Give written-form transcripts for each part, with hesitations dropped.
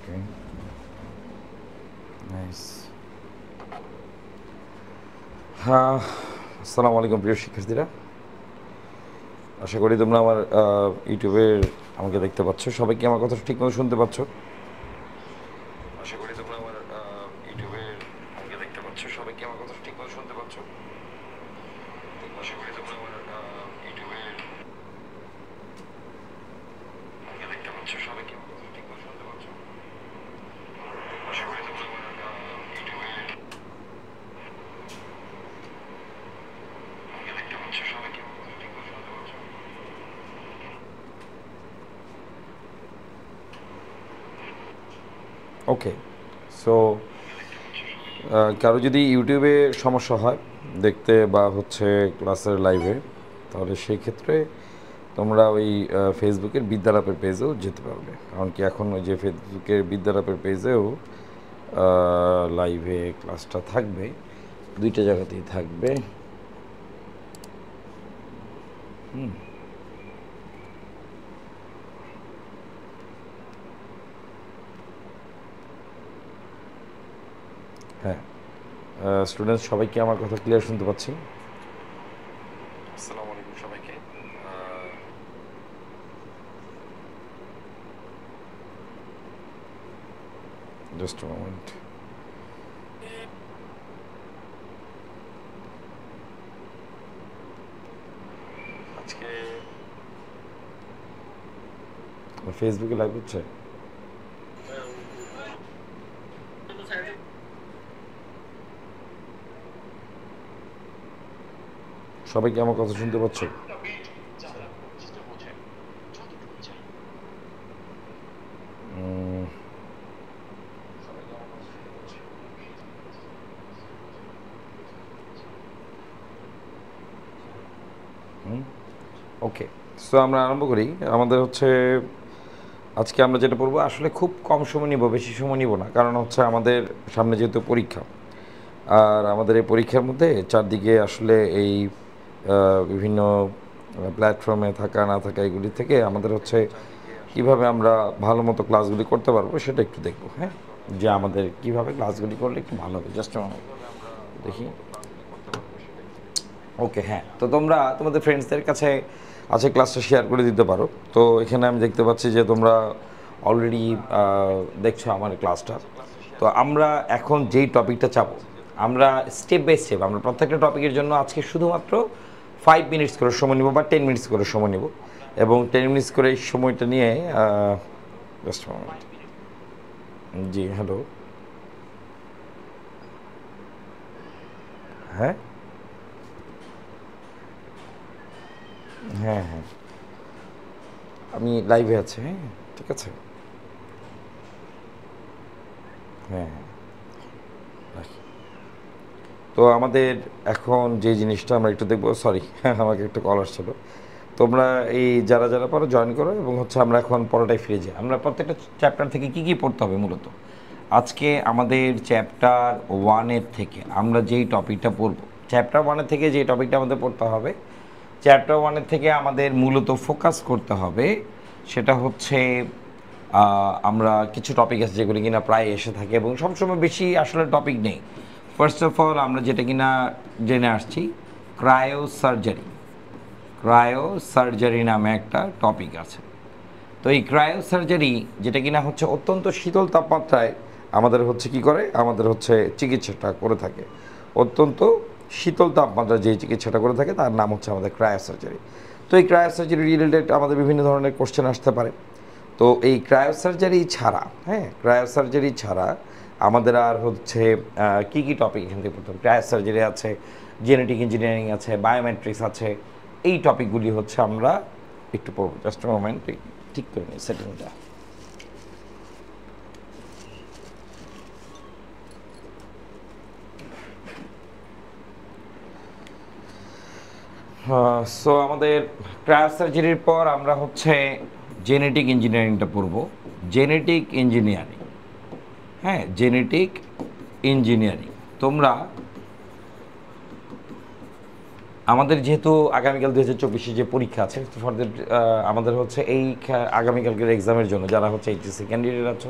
ওকে, nice. হ্যাঁ, আসসালামু আলাইকুম প্রিয় শিক্ষার্থীরা। আশা করি তোমরা আমার ইউটিউবের আমাকে দেখতে পাচ্ছ। সবাই কি আমার কথা ঠিকমতো শুনতে পাচ্ছ? আশা করি তোমরা আমার ইউটিউবের আমাকে দেখতে পাচ্ছ। সবাই কি আমার কথা ঠিকমতো শুনতে পাচ্ছ? আশা করি তোমরা আমার ইউটিউবের আমাকে দেখতে পাচ্ছ। সবাই কি আমার কথা ঠিকমতো শুনতে পাচ্ছ? আশা করি তোমরা আমার ইউটিউবের আমাকে দেখতে পাচ্ছ। সবাই কি আমার কথা ঠিকমতো শুনতে পাচ্ছ? ওকে, সো কারো যদি ইউটিউবে সমস্যা হয় দেখতে বা হচ্ছে ক্লাসের লাইভে, তাহলে সেই ক্ষেত্রে তোমরা ওই ফেসবুকের বিদ্যালাপের পেজেও যেতে পারবে। কারণ কি এখন ওই যে ফেসবুকের বিদ্যালাপের পেজেও লাইভে ক্লাসটা থাকবে, দুইটা জায়গাতেই থাকবে। হ্যাঁ, স্টুডেন্টস সবাই কি আমার কথা ক্লিয়ার শুনতে পাচ্ছি? আসসালামু আলাইকুম সবাইকে। Just a moment. আজকে ফেসবুকে লাইভ হচ্ছে। সবাই কি আমার কথা শুনতে পাচ্ছ? ওকে, সো আমরা আরম্ভ করি। আমাদের হচ্ছে আজকে আমরা যেটা পড়বো আসলে খুব কম সময় নিব, বেশি সময় নিব না, কারণ হচ্ছে আমাদের সামনে যেহেতু পরীক্ষা, আর আমাদের এই পরীক্ষার মধ্যে চারদিকে আসলে এই বিভিন্ন প্ল্যাটফর্মে থাকা না থাকা এগুলি থেকে আমাদের হচ্ছে কিভাবে আমরা ভালো মতো ক্লাসগুলি করতে পারবো সেটা একটু দেখবো। হ্যাঁ, যে আমাদের কিভাবে ক্লাসগুলি করলে একটু ভালো হবে। জাস্ট দেখি। ওকে, হ্যাঁ, তো তোমরা তোমাদের ফ্রেন্ডসদের কাছে আছে ক্লাসটা শেয়ার করে দিতে পারো। তো এখানে আমি দেখতে পাচ্ছি যে তোমরা অলরেডি দেখছো আমার ক্লাসটা। তো আমরা এখন যেই টপিকটা চাপো, আমরা স্টেপ বাই স্টেপ আমরা প্রত্যেকটা টপিকের জন্য আজকে শুধুমাত্র 5 মিনিটস করে সময় নেব বা 10 মিনিটস করে সময় নেব, এবং 10 মিনিটস করে এই সময়টা নিয়ে জাস্ট মোমেন্ট। জি, হ্যালো। হ্যাঁ, হ্যাঁ, হ্যাঁ, আমি লাইভে আছি। হ্যাঁ, ঠিক আছে। হ্যাঁ, হ্যাঁ, রাখি। তো আমাদের এখন যে জিনিসটা আমরা একটু দেখবো, সরি আমাকে একটা কল আসছিল। তোমরা এই যারা যারা পড়ো জয়েন করো, এবং হচ্ছে আমরা এখন পড়াটাই ফিরে যাই। আমরা প্রত্যেকটা চ্যাপ্টার থেকে কি কি পড়তে হবে মূলত আজকে আমাদের চ্যাপ্টার 1-এর থেকে আমরা যেই টপিকটা পড়ব, চ্যাপ্টার 1-এর থেকে যে টপিকটা আমাদের পড়তে হবে, চ্যাপ্টার 1-এর থেকে আমাদের মূলত ফোকাস করতে হবে সেটা হচ্ছে আমরা কিছু টপিক আছে যেগুলি কিনা প্রায় এসে থাকে এবং সবসময় বেশি আসলে টপিক নেই। ফার্স্ট অফ অল আমরা যেটা কিনা জেনে আসছি, ক্রায়ো সার্জারি। ক্রায়ো সার্জারি নামে একটা টপিক আছে। তো এই ক্রায়ো সার্জারি যেটা কিনা হচ্ছে অত্যন্ত শীতল তাপমাত্রায় আমাদের হচ্ছে কি করে, আমাদের হচ্ছে চিকিৎসাটা করে থাকে। অত্যন্ত শীতল তাপমাত্রায় যে চিকিৎসাটা করে থাকে তার নাম হচ্ছে আমাদের ক্রায়ো সার্জারি। তো এই ক্রায়ো সার্জারি রিলেটেড আমাদের বিভিন্ন ধরনের কোশ্চেন আসতে পারে। তো এই ক্রায়ো সার্জারি ছাড়া, হ্যাঁ, ক্রায়ো সার্জারি ছাড়া আমাদের আর হচ্ছে কী কী টপিক এখান থেকে পড়তে হবে। ক্রায়ো সার্জারি আছে, জেনেটিক ইঞ্জিনিয়ারিং আছে, বায়োমেট্রিক্স আছে। এই টপিকগুলি হচ্ছে আমরা একটু পড়বো। জাস্ট মোমেন্ট, ঠিক করে নিই সেটিংটা। সো আমাদের ক্রায়ো সার্জারির পর আমরা হচ্ছে জেনেটিক ইঞ্জিনিয়ারিংটা পড়বো। জেনেটিক ইঞ্জিনিয়ারিং, হ্যাঁ, জেনেটিক ইঞ্জিনিয়ারিং। তোমরা আমাদের যেহেতু আগামীকাল 2024 যে পরীক্ষা আছে, ফরদের আমাদের হচ্ছে এই আগামীকালকের এক্সামের জন্য যারা হচ্ছে এইচএসসি ক্যান্ডিডেট আছো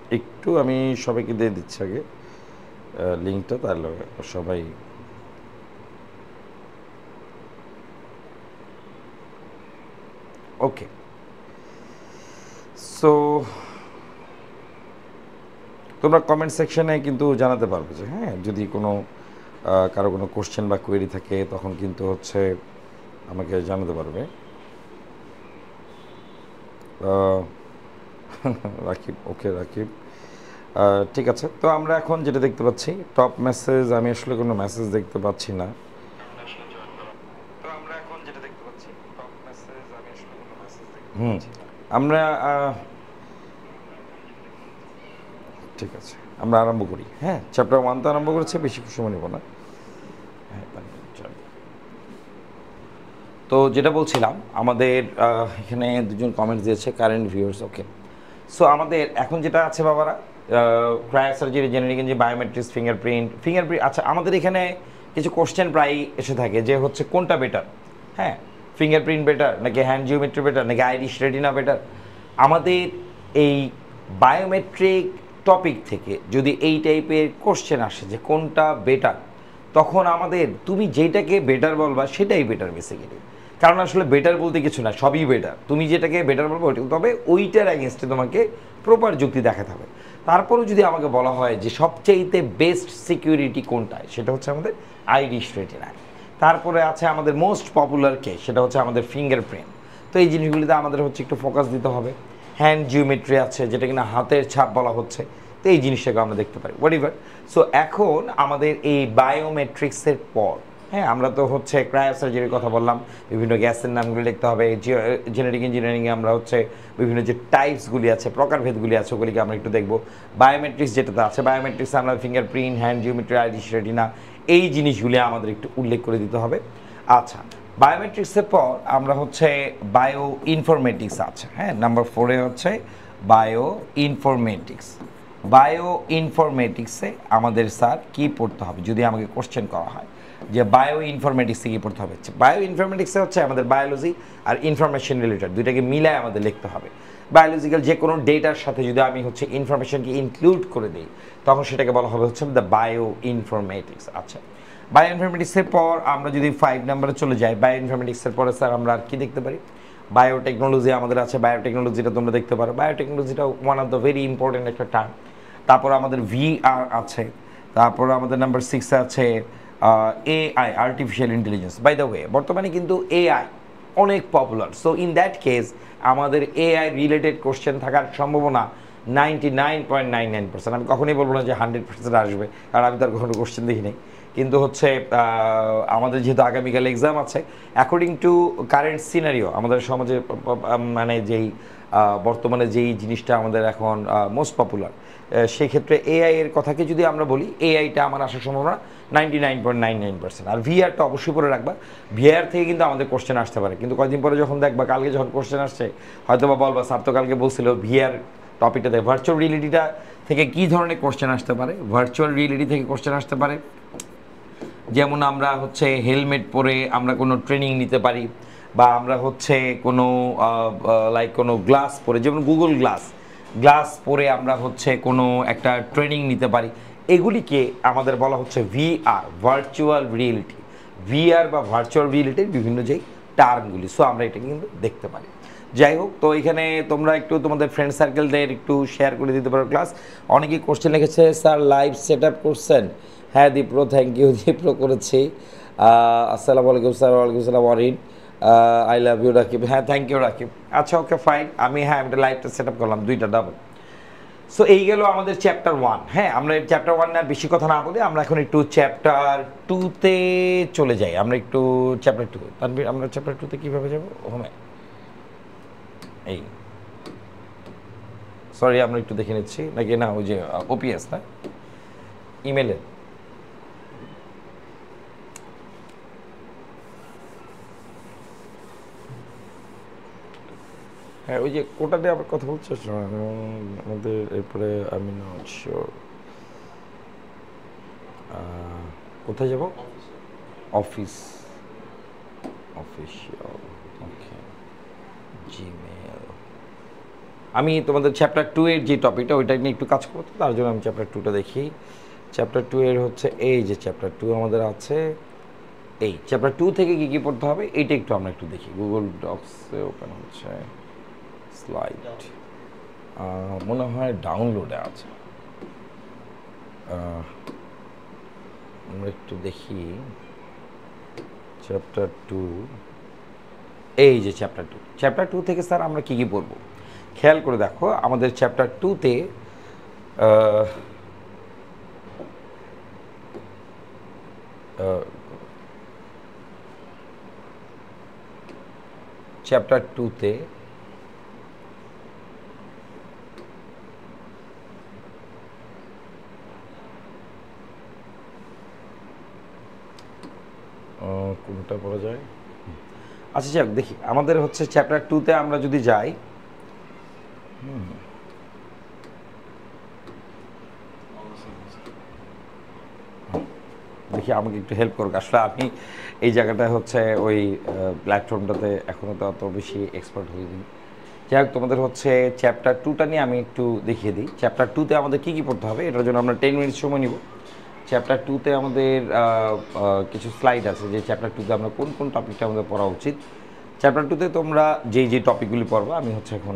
একটু আমি সবাইকে দিয়ে দিচ্ছি আগে লিঙ্কটা, তাহলে সবাই ওকে। সো তোমরা কমেন্ট সেকশনে কিন্তু জানাতে পারবে যে হ্যাঁ, যদি কোনো কারো কোনো কোশ্চেন বা কোয়েরি থাকে তখন কিন্তু হচ্ছে আমাকে জানাতে পারবে। রাকিব, ওকে রাকিব, ঠিক আছে। তো আমরা এখন যেটা দেখতে পাচ্ছি টপ মেসেজ, আমি আসলে কোনো মেসেজ দেখতে পাচ্ছি না। আমরা ঠিক আছে, আমরা আরম্ভ করি। হ্যাঁ, চ্যাপ্টার 1 তো আরম্ভ করেছে, বেশি সময় নেব না। হ্যাঁ, তো যেটা বলছিলাম, আমাদের এখানে দুজন কমেন্টস দিয়েছে, কারেন্ট ভিউয়ার্স, ওকে। সো আমাদের এখন যেটা আছে বাবারা, cryosurgery, genetic engineering, biometrics, fingerprint. আচ্ছা, আমাদের এখানে কিছু কোশ্চেন প্রায় এসে থাকে যে হচ্ছে কোনটা বেটার, হ্যাঁ, ফিঙ্গারপ্রিন্ট বেটার নাকি হ্যান্ড জিওমেট্রি বেটার নাকি আইরিশ রেটিনা বেটার। আমাদের এই বায়োমেট্রিক টপিক থেকে যদি এই টাইপের কোশ্চেন আসে যে কোনটা বেটার, তখন আমাদের তুমি যেটাকে বেটার বলবা সেটাই বেটার বেসিক্যালি। কারণ আসলে বেটার বলতে কিছু না, সবই বেটার। তুমি যেটাকে বেটার বলবো ওইটা, তবে ওইটার অ্যাগেনস্টে তোমাকে প্রপার যুক্তি দেখাতে হবে। তারপরেও যদি আমাকে বলা হয় যে সবচেয়েতে বেস্ট সিকিউরিটি কোনটায়, সেটা হচ্ছে আমাদের আইরিশ রেটিনায়। তারপরে আছে আমাদের মোস্ট পপুলার কেস, সেটা হচ্ছে আমাদের ফিঙ্গারপ্রিন্ট। তো এই জিনিসগুলিতে আমাদের হচ্ছে একটু ফোকাস দিতে হবে। হ্যান্ড জিওমেট্রি আছে, যেটা কিনা হাতের ছাপ বলা হচ্ছে, তো এই জিনিসটাকে আমরা দেখতে পারি হোয়াট এভার। সো এখন আমাদের এই বায়োমেট্রিক্সের পর, হ্যাঁ, আমরা তো হচ্ছে ক্রায়োসার্জারির কথা বললাম, বিভিন্ন গ্যাসের নামগুলি লিখতে হবে। জেনেটিক ইঞ্জিনিয়ারিংয়ে আমরা হচ্ছে বিভিন্ন যে টাইপসগুলি আছে, প্রকারভেদগুলি আছে, ওগুলিকে আমরা একটু দেখব। বায়োমেট্রিক্স যেটাতে আছে, বায়োমেট্রিক্সে আমরা fingerprint, hand geometry, Irish retina, এই জিনিসগুলি আমাদের একটু উল্লেখ করে দিতে হবে। আচ্ছা, বায়োমেট্রিক্সের পর আমরা হচ্ছে বায়ো ইনফরমেটিক্স আছে, হ্যাঁ, নাম্বার 4-এ হচ্ছে বায়ো ইনফরমেটিক্স। বায়ো ইনফরমেটিক্সে আমাদের স্যার কী পড়তে হবে যদি আমাকে কোশ্চেন করা হয় যে বায়ো ইনফরমেটিক্সে কী পড়তে হবে। বায়ো ইনফরমেটিক্সে হচ্ছে আমাদের বায়োলজি আর ইনফরমেশন রিলেটেড দুইটাকে মিলায় আমাদের লিখতে হবে। বায়োলজিক্যাল যে কোনো ডেটার সাথে যদি আমি হচ্ছে ইনফরমেশনকে ইনক্লুড করে দিই, তখন সেটাকে বলা হবে হচ্ছে দ্য বায়ো ইনফরমেটিক্স। আচ্ছা, বায়ো ইনফরমেটিক্সের পর আমরা যদি 5 নম্বরে চলে যাই, বায়ো ইনফরমেটিক্সের পরে স্যার আমরা আর কি দেখতে পারি? বায়োটেকনোলজি আমাদের আছে, বায়োটেকনোলজিটা তোমরা দেখতে পারো। বায়োটেকনোলজিটা one of the very important একটা টার্ম। তারপর আমাদের ভিআর আছে, তারপর আমাদের নাম্বার 6-এ আছে AI, artificial intelligence. By the way, বর্তমানে কিন্তু এআই অনেক popular. So in that case আমাদের এআই রিলেটেড কোশ্চেন থাকার সম্ভাবনা 99.99%। আমি কখনোই বলবো না যে 100% আসবে, কারণ আমি তার কখনো কোশ্চেন দেখি নাই। কিন্তু হচ্ছে আমাদের যেহেতু আগামীকাল এক্সাম আছে, অ্যাকর্ডিং টু কারেন্ট সিনারিও, আমাদের সমাজে মানে যেই বর্তমানে যেই জিনিসটা আমাদের এখন মোস্ট পপুলার, সেক্ষেত্রে এআই এর কথাকে যদি আমরা বলি, এআইটা আমার আসার সম্ভাবনা 99.99%। আর ভিআরটা অবশ্যই পরে রাখবা। ভিআর থেকে কিন্তু আমাদের কোশ্চেন আসতে পারে, কিন্তু কয়েকদিন পরে যখন দেখবা, কালকে যখন কোশ্চেন আসছে, হয়তো বা বলবা স্যার তো কালকে বলছিল ভিআর টপিকটাতে ভার্চুয়াল রিয়েলিটিটা থেকে কী ধরনের কোশ্চেন আসতে পারে। ভার্চুয়াল রিয়েলিটি থেকে কোশ্চেন আসতে পারে যেমন আমরা হচ্ছে হেলমেট পরে আমরা কোনো ট্রেনিং নিতে পারি, বা আমরা হচ্ছে কোনো লাইক কোনো গ্লাস পরে, যেমন গুগল গ্লাস পরে আমরা হচ্ছে কোনো একটা ট্রেনিং নিতে পারি। এগুলিকে আমাদের বলা হচ্ছে ভিআর, ভার্চুয়াল রিয়েলিটি। ভিআর বা ভার্চুয়াল রিয়েলিটির বিভিন্ন যেই টার্মগুলি, সো আমরা এটা কিন্তু দেখতে পারি। যাই হোক, তো এখানে তোমরা একটু তোমাদের ফ্রেন্ড সার্কেলদের একটু শেয়ার করে দিতে পারো ক্লাস। অনেকেই কোশ্চেন লিখেছে স্যার লাইভ সেট আপ করছেন। হ্যাঁ দীপ্র, থ্যাংক ইউ, দীপ্র করেছি। আসসালামু আলাইকুম স্যার। ওয়ালাইকুম আসসালাম Orin, I love you Rakib. হ্যাঁ, থ্যাংক ইউ রাকিব। আচ্ছা, ওকে ফাইন। আমি একটা লাইভটা সেট আপ করলাম, 2টা ডাবল। সো এই গেল আমাদের চ্যাপ্টার 1। হ্যাঁ, আমরা চ্যাপ্টার 1 আর বেশি কথা না বলে আমরা এখন একটু চ্যাপ্টার 2-তে চলে যাই। আমরা একটু চ্যাপ্টার 2, তানভীর আমরা চ্যাপ্টার 2-তে কীভাবে যাবো? হোমে এই সরি, আমরা একটু দেখে নিচ্ছি নাকি না, ওই যে ওপিএস না ইমেলে। হ্যাঁ, ওই যে কোটা দিয়ে আবার কথা বলছে আমাদের। এরপরে আমি নট শিওর কোথায় যাব। অফিসিয়াল, ওকে, জিমেল। আমি তোমাদের চ্যাপ্টার 2 এর যে টপিকটা ওইটা নিয়ে একটু কাজ করবো, তার জন্য আমি চ্যাপ্টার 2টা দেখি। চ্যাপ্টার 2 এর হচ্ছে এই যে চ্যাপ্টার 2 আমাদের আছে, এই চ্যাপ্টার 2 থেকে কী কী পড়তে হবে এইটা একটু আমরা একটু দেখি। গুগল ডক্সে ওপেন হচ্ছে, স্লাইড মনে হয় ডাউনলোডে আছে। আমরা একটু দেখি চ্যাপ্টার 2, এই যে চ্যাপ্টার 2। চ্যাপ্টার 2 থেকে স্যার আমরা কী কী পড়বো খেয়াল করে দেখো। আমাদের চ্যাপ্টার 2-তে চ্যাপ্টার 2-তে কোনটা পড়া যায়? আচ্ছা যাক দেখি, আমাদের হচ্ছে চ্যাপ্টার 2-তে আমরা যদি যাই, দেখি আমাকে একটু হেল্প করুক। আসলে আমি এই জায়গাটায় হচ্ছে ওই প্ল্যাটফর্মটাতে এখনও তো অত বেশি এক্সপার্ট হইনি। যাই হোক, তোমাদের হচ্ছে চ্যাপ্টার 2টা নিয়ে আমি একটু দেখিয়ে দিই। চ্যাপ্টার 2-তে আমাদের কী কী পড়তে হবে এটার জন্য আমরা 10 মিনিট সময় নিব। চ্যাপ্টার 2-তে আমাদের কিছু স্লাইড আছে যে চ্যাপ্টার 2-তে আমরা কোন কোন টপিকটা আমাদের পড়া উচিত। চ্যাপ্টার 2-তে তোমরা যেই টপিকগুলি পড়বো, আমি হচ্ছে এখন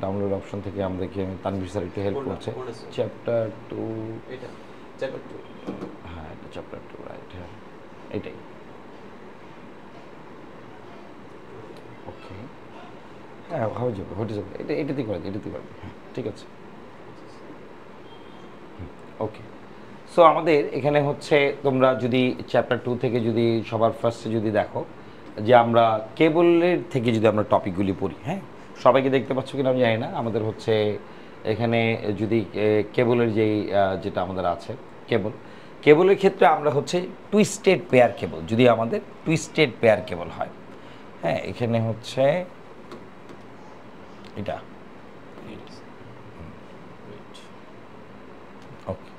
ডাউনলোড অপশন থেকে আমাদেরকে তানভীর স্যার একটু হেল্প করছে। চ্যাপ্টার 2, এটা চ্যাপ্টার 2, হ্যাঁ এটা চ্যাপ্টার 2 রাইট, হ্যাঁ এটাই। ওকে, হ্যাঁ হয়ে যাবে, হয়ে যাবে, এটাতেই করে দিই, এটাতেই করে দিই, হ্যাঁ ঠিক আছে। ওকে, সো আমাদের এখানে হচ্ছে তোমরা যদি চ্যাপ্টার 2 থেকে যদি সবার ফার্স্টে যদি দেখো যে আমরা কেবলের থেকে যদি আমরা টপিকগুলি পড়ি, হ্যাঁ সবাইকে দেখতে পাচ্ছ কিনা আমি জানি না। আমাদের হচ্ছে এখানে যদি কেবলের যেই যেটা আমাদের আছে কেবলের ক্ষেত্রে আমরা হচ্ছে টুইস্টেড পেয়ার কেবল, যদি আমাদের টুইস্টেড পেয়ার কেবল হয়, হ্যাঁ এখানে হচ্ছে এটা ওকে।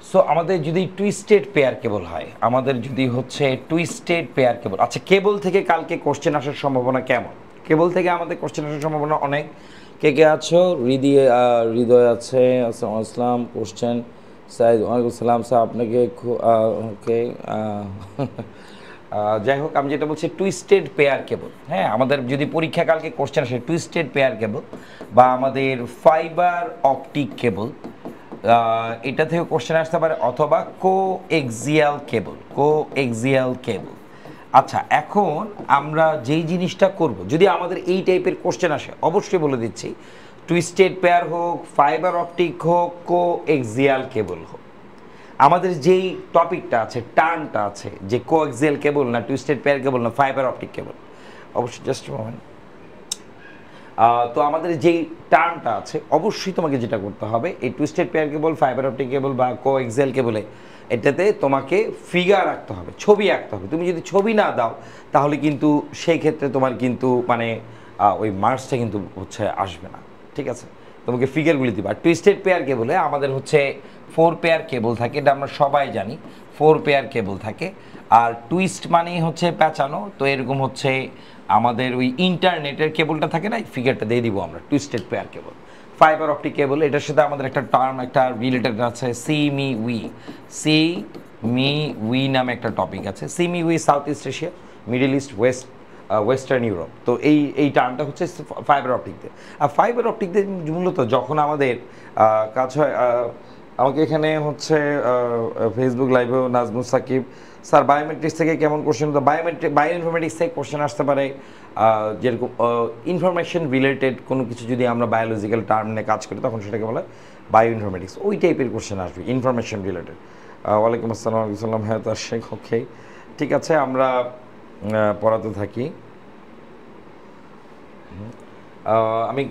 সো আমাদের যদি টুইস্টেড পেয়ার কেবল হয়, আমাদের যদি হচ্ছে টুইস্টেড পেয়ার কেবল, আচ্ছা কেবল থেকে কালকে কোশ্চেন আসার সম্ভাবনা কেমন? কেবল থেকে আমাদের কোশ্চেন আসার সম্ভাবনা অনেক। কে কে আছো? হৃদয় আছে, আসসালামু আসসালাম, কোশ্চেন সাইজ, ওয়ালাইকুম সালাম স্যার আপনাকে ওকে। যাই হোক, আমি যেটা বলছি টুইস্টেড পেয়ার কেবল, হ্যাঁ আমাদের যদি পরীক্ষা কালকে কোশ্চেন আসে টুইস্টেড পেয়ার কেবল বা আমাদের ফাইবার অপটিক কেবল, এটা থেকে কোশ্চেন আসতে পারে, অথবা কোএক্সিয়াল কেবল। আচ্ছা এখন আমরা যেই জিনিসটা করব, যদি আমাদের এই টাইপের কোশ্চেন আসে অবশ্যই বলে দিচ্ছি, টুইস্টেড পেয়ার হোক, ফাইবার অপটিক হোক, কোএক্সিয়াল কেবল হোক, আমাদের যেই টপিকটা আছে, টার্মটা আছে যে কোএক্সিয়াল কেবল না টুইস্টেড পেয়ার কেবল না ফাইবার অপটিক কেবল, অবশ্যই জাস্ট মোমেন্ট। তো আমাদের যেই টার্মটা আছে অবশ্যই তোমাকে যেটা করতে হবে, এই twisted pair cable, fibre optic কেবল বা কোএক্সিয়াল কেবলে এটাতে তোমাকে ফিগার আঁকতে হবে, ছবি আঁকতে হবে। তুমি যদি ছবি না দাও তাহলে কিন্তু সেই ক্ষেত্রে তোমার কিন্তু মানে ওই মার্কসটা কিন্তু হচ্ছে আসবে না, ঠিক আছে? তোমাকে ফিগারগুলি দিবা। টুইস্টেড পেয়ার কেবলে আমাদের হচ্ছে 4 পেয়ার কেবল থাকে, এটা আমরা সবাই জানি 4 পেয়ার কেবল থাকে। আর টুইস্ট মানেই হচ্ছে প্যাঁচানো, তো এরকম হচ্ছে আমাদের ওই ইন্টারনেটের কেবলটা থাকে না, এই ফিগারটা দিয়ে দিব আমরা, twisted pair cable. Fibre optic কেবল, এটার সাথে আমাদের একটা টার্ম, একটা রিলেটেড আছে সি মি উই নামে একটা টপিক আছে। See me we south east Asia, middle east, western Europe, তো এই টার্মটা হচ্ছে ফাইবার অপটিক দিয়ে। আর ফাইবার অপটিক দিয়ে মূলত যখন আমাদের কাজ হয়, আমাকে এখানে হচ্ছে ফেসবুক লাইভেও নাজমুল সাকিব স্যার বায়োমেট্রিক্স থেকে কেমন কোশ্চেন, বায়ো ইনফরমেটিক্স থেকে কোশ্চেন আসতে পারে, যেরকম ইনফরমেশন রিলেটেড কোনো কিছু যদি আমরা বায়োলজিক্যাল টার্ম নিয়ে কাজ করি তখন সেটাকে বলে বায়ো ইনফরমেটিক্স, ওই টাইপের কোশ্চেন আসবে ইনফরমেশন রিলেটেড। ওয়ালাইকুম আসসালাম, আলাইকুম হ্যাঁ তার শেখ, ওকে ঠিক আছে, আমরা পড়াতে থাকি। আমি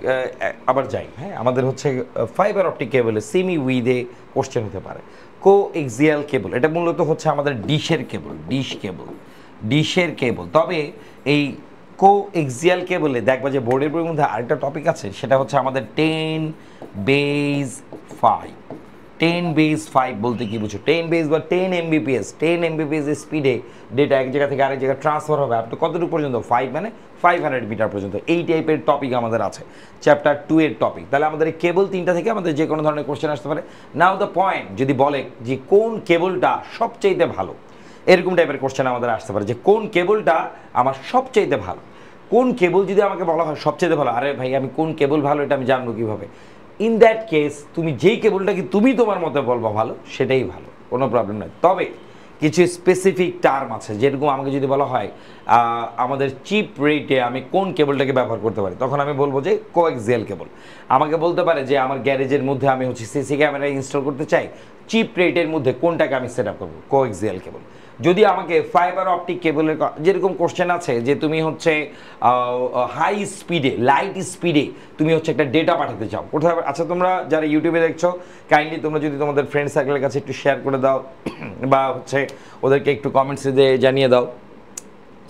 আবার যাই, হ্যাঁ আমাদের হচ্ছে ফাইবার অপটিক কেবলে সিমি উইদে কোশ্চেন হতে পারে। কোএক্সিয়াল কেবল, এটা মূলত হচ্ছে আমাদের ডিশের কেবল। তবে এই কোএক্সিয়াল কেবলে দেখবা যে বোর্ডের বইয়ের মধ্যে আরেকটা টপিক আছে, সেটা হচ্ছে আমাদের 10 বেজ 5, 10^5 বলতে কি বুঝো? 10 বা 10 Mbps, 10 Mbps স্পিডে ডেটা এক জায়গা থেকে আরেক জায়গায় ট্রান্সফার হবে আপ টু কতটুকু পর্যন্ত? 5 মানে 500 মিটার পর্যন্ত। এই টাইপের টপিক আমাদের আছে চ্যাপ্টার 2 এর টপিক। তাহলে আমাদের এই কেবল তিনটা থেকে আমাদের যে কোনো ধরনের কোশ্চেন আসতে পারে। নাও দ্য পয়েন্ট, যদি বলে যে কোন কেবলটা সবচেয়ে ভালো, এরকম টাইপের কোশ্চেন আমাদের আসতে পারে যে কোন কেবলটা আমার সবচেয়ে ভালো। কোন কেবল যদি আমাকে বলা হয় সবচেয়ে ভালো, আরে ভাই আমি কোন কেবল ভালো এটা আমি জানবো কীভাবে? ইন দ্যাট কেস তুমি যেই কেবলটাকে তুমি তোমার মতে বলবো ভালো সেটাই ভালো, কোনো প্রবলেম নাই। তবে কিছু স্পেসিফিক টার্ম আছে, যেরকম আমাকে যদি বলা হয় আমাদের চিপ রেটে আমি কোন কেবলটাকে ব্যবহার করতে পারি, তখন আমি বলবো যে কোএক্সিয়াল কেবল। আমাকে বলতে পারে যে আমার গ্যারেজের মধ্যে আমি হচ্ছে সিসি ক্যামেরা ইনস্টল করতে চাই, চিপ রেটের মধ্যে কোনটাকে আমি সেট আপ করবো? Coaxial cable. যদি আমাকে ফাইবার অপটিক কেবলের যেরকম কোশ্চেন আছে যে তুমি হচ্ছে হাই স্পিডে লাইট স্পিডে তুমি হচ্ছে একটা ডেটা পাঠাতে চাও কোথায়, আচ্ছা তোমরা যারা ইউটিউবে দেখছো কাইন্ডলি তোমরা যদি তোমাদের ফ্রেন্ড সার্কেলের কাছে একটু শেয়ার করে দাও বা হচ্ছে ওদেরকে একটু কমেন্টসে দিয়ে জানিয়ে দাও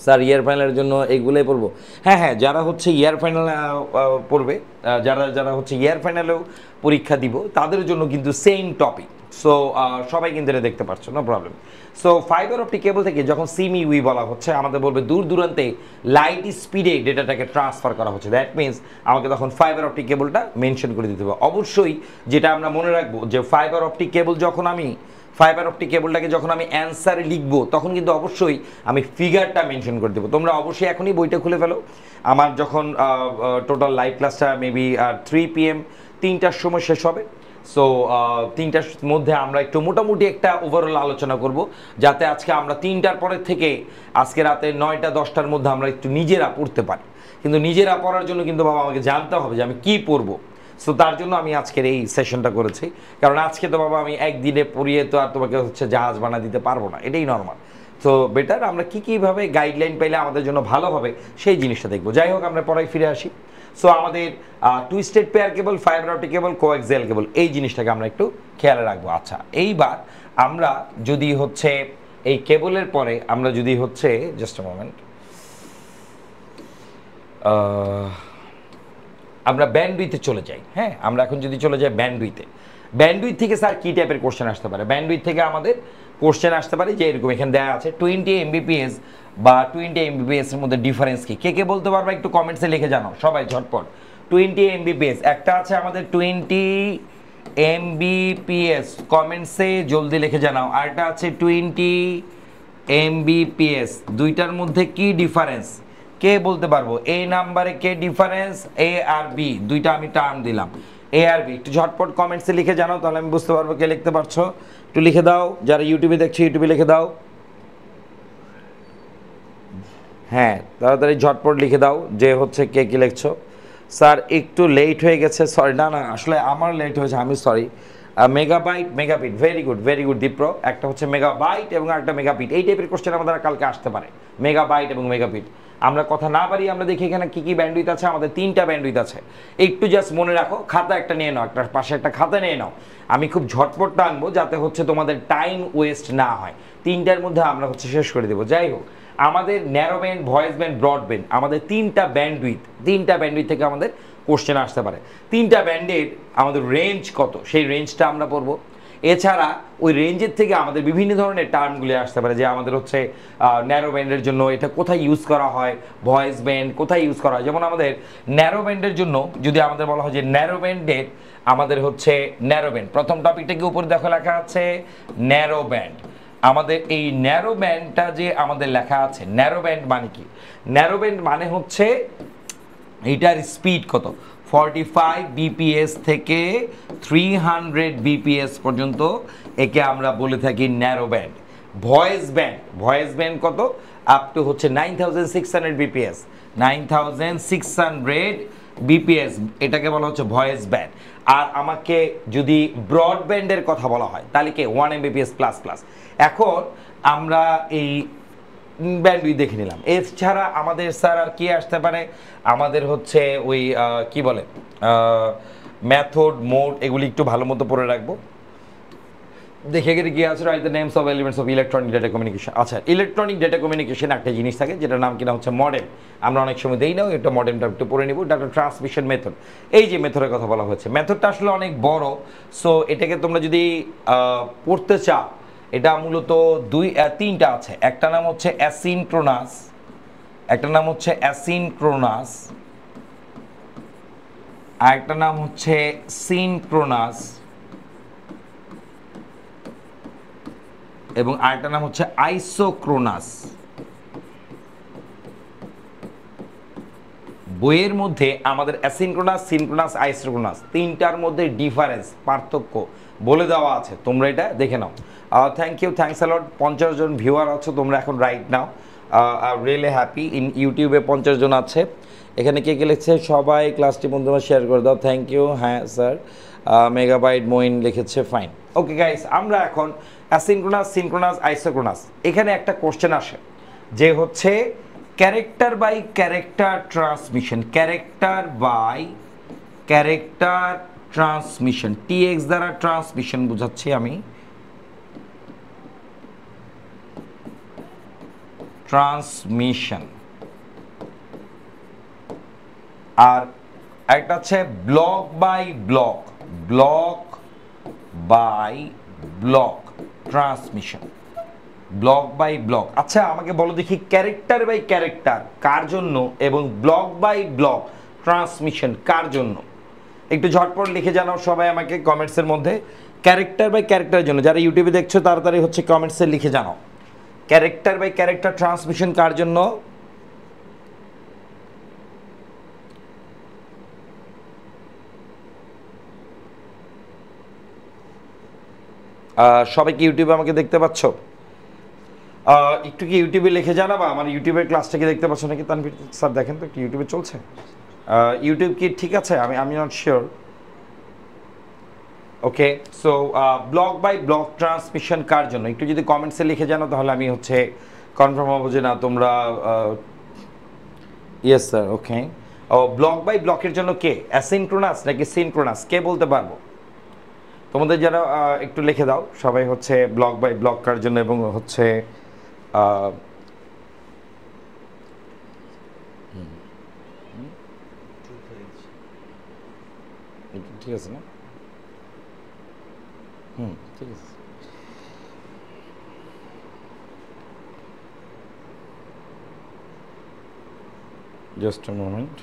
স্যার ইয়ার ফাইনালের জন্য এইগুলোই পড়বো। হ্যাঁ হ্যাঁ, যারা হচ্ছে ইয়ার ফাইনাল পড়বে, যারা যারা হচ্ছে ইয়ার ফাইনালেও পরীক্ষা দিব তাদের জন্য কিন্তু সেম টপিক। সো সবাই কিন্তু এটা দেখতে পাচ্ছ, no problem. So fibre optic cable থেকে যখন সিমইউই বলা হচ্ছে আমাদের বলবে দূর দূরান্তে লাইট স্পিডে ডেটাটাকে ট্রান্সফার করা হচ্ছে, দ্যাট মিনস আমাকে তখন ফাইবার অপটিক কেবলটা মেনশন করে দিতে হবে। অবশ্যই যেটা আমরা মনে রাখবো যে ফাইবার অপটিক কেবল যখন আমি ফাইবার অপটিক কেবলটাকে যখন আমি অ্যান্সারে লিখবো তখন কিন্তু অবশ্যই আমি ফিগারটা মেনশন করে দেবো। তোমরা অবশ্যই এখনই বইটা খুলে ফেলো। আমার যখন টোটাল লাইভ ক্লাসটা মেবি 3 PM 3টার সময় শেষ হবে। সো 3টার মধ্যে আমরা একটু মোটামুটি একটা ওভারঅল আলোচনা করব, যাতে আজকে আমরা 3টার পরের থেকে আজকে রাতে 9টা 10টার মধ্যে আমরা একটু নিজেরা পড়তে পারি। কিন্তু নিজেরা পড়ার জন্য কিন্তু বাবা আমাকে জানতে হবে যে আমি কী পড়বো। সো তার জন্য আমি আজকের এই সেশনটা করেছি, কারণ আজকে তো বাবা আমি একদিনে পড়িয়ে তো আর তোমাকে হচ্ছে জাহাজ বানা দিতে পারবো না, এটাই নর্মাল। তো বেটার আমরা কীভাবে গাইডলাইন পেলে আমাদের জন্য ভালো হবে সেই জিনিসটা দেখবো। যাই হোক, আমরা পড়ায় ফিরে আসি। সো আমাদের twisted pair cable, fibre optic কেবল, কোএক্সিয়াল কেবল, এই জিনিসটাকে আমরা একটু খেয়াল রাখবো। আচ্ছা, এইবার আমরা যদি হচ্ছে এই কেবলের পরে আমরা যদি হচ্ছে জাস্ট আ মোমেন্ট আমরা ব্যান্ডউইথে চলে যাই। হ্যাঁ, আমরা এখন যদি চলে যাই ব্যান্ডউইথে, ব্যান্ডউইথ থেকে স্যার কী টাইপের কোশ্চেন আসতে পারে? ব্যান্ডউইথ থেকে আমাদের কোশ্চেন আসতে পারে যে এরকম এখানে দেওয়া আছে 20 Mbps বা 20 Mbps এর মধ্যে ডিফারেন্স কি? কে কে বলতে পারবে একটু কমেন্টসে লিখে জানাও সবাই ঝটপট। 20 Mbps একটা আছে আমাদের 20 Mbps, কমেন্টসে জলদি লিখে জানাও। আরেকটা আছে 20 Mbps, দুইটার মধ্যে কি ডিফারেন্স কে বলতে পারবো? এই নাম্বারে কে ডিফারেন্স? এ আর বি, দুইটা আমি টার্ম দিলাম এ আর বি। একটু ঝটপট কমেন্টসে লিখে জানাও, তাহলে আমি বুঝতে পারবো কে লিখতে পারছো। একটু লিখে দাও, যারা ইউটিউবে দেখছো ইউটিউবে লিখে দাও। হ্যাঁ, তাড়াতাড়ি ঝটপট লিখে দাও যে হচ্ছে কে কী লিখছো। স্যার একটু লেট হয়ে গেছে, সরি। না না, আসলে আমার লেট হয়েছে, আমি sorry. Megabyte megabit, very good Dipro. একটা হচ্ছে মেগাবাইট এবং একটা মেগাবিট, এই টাইপের কোশ্চেন আমাদের কালকে আসতে পারে, মেগাবাইট এবং মেগাবিট। আমরা কথা না পারি, আমরা দেখি এখানে কী কী ব্যান্ডউইথ আছে। আমাদের 3টা ব্যান্ডউইথ আছে, একটু জাস্ট মনে রাখো। খাতা একটা নিয়ে নাও, একটা পাশে একটা খাতা নিয়ে নাও। আমি খুব ঝটপট টানবো যাতে হচ্ছে তোমাদের টাইম ওয়েস্ট না হয়। 3টার মধ্যে আমরা হচ্ছে শেষ করে দেবো। যাই হোক, আমাদের narrow band, voice band, broadband, আমাদের 3টা ব্যান্ডউইথ থেকে আমাদের কোশ্চেন আসতে পারে। 3টা ব্যান্ডের আমাদের রেঞ্জ কত সেই রেঞ্জটা আমরা পড়বো। এছাড়া ওই রেঞ্জের থেকে আমাদের বিভিন্ন ধরনের টার্মগুলি আসতে পারে, যে আমাদের হচ্ছে ন্যারো ব্যান্ডের জন্য এটা কোথায় ইউজ করা হয়, ভয়েস ব্যান্ড কোথায় ইউজ করা হয়। যেমন আমাদের ন্যারো ব্যান্ডের জন্য যদি আমাদের বলা হয় যে ন্যারো ব্যান্ডের আমাদের হচ্ছে ন্যারো ব্যান্ড, প্রথম টপিকটাকে উপরে দেখো লেখা আছে ন্যারো ব্যান্ড। আমাদের এই ন্যারো ব্যান্ডটা যে আমাদের লেখা আছে, ন্যারো ব্যান্ড মানে কি? ন্যারো ব্যান্ড মানে হচ্ছে এটার স্পিড কত, 45 BPS থেকে 300 BPS পর্যন্ত, একে আমরা বলে থাকি ন্যারো ব্যান্ড। ভয়েস ব্যান্ড কত? আপ টু হচ্ছে 9600 BPS, 9600 BPS, এটাকে বলা হচ্ছে ভয়েস ব্যান্ড। আর আমাকে যদি ব্রডব্যান্ডের কথা বলা হয় তাহলে কি 1 Mbps প্লাস প্লাস। এখন আমরা এই ব্যান্ডউইথ দেখে নিলাম। এছাড়া আমাদের স্যার আর কি আসতে পারে? আমাদের হচ্ছে ওই কি বলে মেথড, মোড, এগুলি একটু ভালো মতো পড়ে রাখবো। দেখে গেলে কি আছে, write the names of elements of electronic data communication. আচ্ছা, ইলেকট্রনিক ডেটা কমিউনিকেশন একটা জিনিস থাকে যেটার নাম কিনা হচ্ছে মডেম। আমরা অনেক সময় দেই না, এটা মডেমটা একটু পড়ে নিব। ডাটা ট্রান্সমিশন মেথড, এই যে মেথডের কথা বলা হয়েছে, মেথডটা আসলে অনেক বড়। সো এটাকে তোমরা যদি পড়তে চাও, এটা মূলত তিনটা আছে। একটা নাম হচ্ছে অ্যাসিনক্রোনাস, একটা নাম হচ্ছে অ্যাসিনক্রোনাস, আর একটা নাম হচ্ছে সিনক্রোনাস, এবং আরেকটা নাম হচ্ছে আইসোক্রোনাস। বইয়ের মধ্যে আমাদের অ্যাসিনক্রোনাস, সিনক্রোনাস, আইসোক্রোনাস তিনটার মধ্যে ডিফারেন্স, পার্থক্য বলে দেওয়া আছে, তোমরা এটা দেখে নাও। Thank you, thanks a lot. 50 জন ভিউয়ার আছো তোমরা এখন রাইট নাও, রিয়েলি হ্যাপি। ইউটিউবে 50 জন আছে। এখানে কে কে লিখছে, সবাই ক্লাসটি বন্ধুরা শেয়ার করে দাও, থ্যাংক ইউ। হ্যাঁ স্যার, মেগাবাইট মইন লিখেছে, ফাইন। ওকে গাইস, আমরা এখন অ্যাসিনক্রোনাস, সিনক্রোনাস, আইসোক্রোনাস, এখানে একটা কোশ্চেন আসে যে হচ্ছে character by character transmission, character by character transmission, TX দ্বারা ট্রান্সমিশন বোঝাচ্ছি আমি, ট্রান্সমিশন। আর একটা হচ্ছে block by block, block by block transmission, block by block. আচ্ছা আমাকে বলো দেখি, ক্যারেক্টার বাই ক্যারেক্টার কার জন্য এবং ব্লক বাই ব্লক ট্রান্সমিশন কার জন্য? একটু ঝটপট লিখে জানাও সবাই আমাকে কমেন্টসের মধ্যে, ক্যারেক্টার বাই ক্যারেক্টারের জন্য। যারা ইউটিউবে দেখছো তাড়াতাড়ি হচ্ছে কমেন্টসে লিখে জানাও, ক্যারেক্টার বাই ক্যারেক্টার ট্রান্সমিশন কার জন্য? সবাই কি ইউটিউবে আমাকে দেখতে পাচ্ছ? একটু কি ইউটিউবে লিখে জানাবা, আমার ইউটিউবের ক্লাসটা কি দেখতে পাচ্ছ নাকি? তানভীর স্যার দেখেন তো একটু ইউটিউবে চলছে, ইউটিউব কি ঠিক আছে? আমি not sure. Okay, so block by block transmission কার জন্য একটু যদি কমেন্টসে লিখে জানো, তাহলে আমি হচ্ছে কনফার্ম হবো যে না তোমরা। Yes sir, okay. ও, ব্লক বাই ব্লকের জন্য কে, অ্যাসিনক্রোনাস নাকি সিনক্রোনাস, কে বলতে পারবো? তোমাদের যারা একটু লিখে দাও সবাই, হচ্ছে ব্লক বাই ব্লক কার জন্য, এবং হচ্ছে ঠিক আছে না? ঠিক আছে। Just a moment.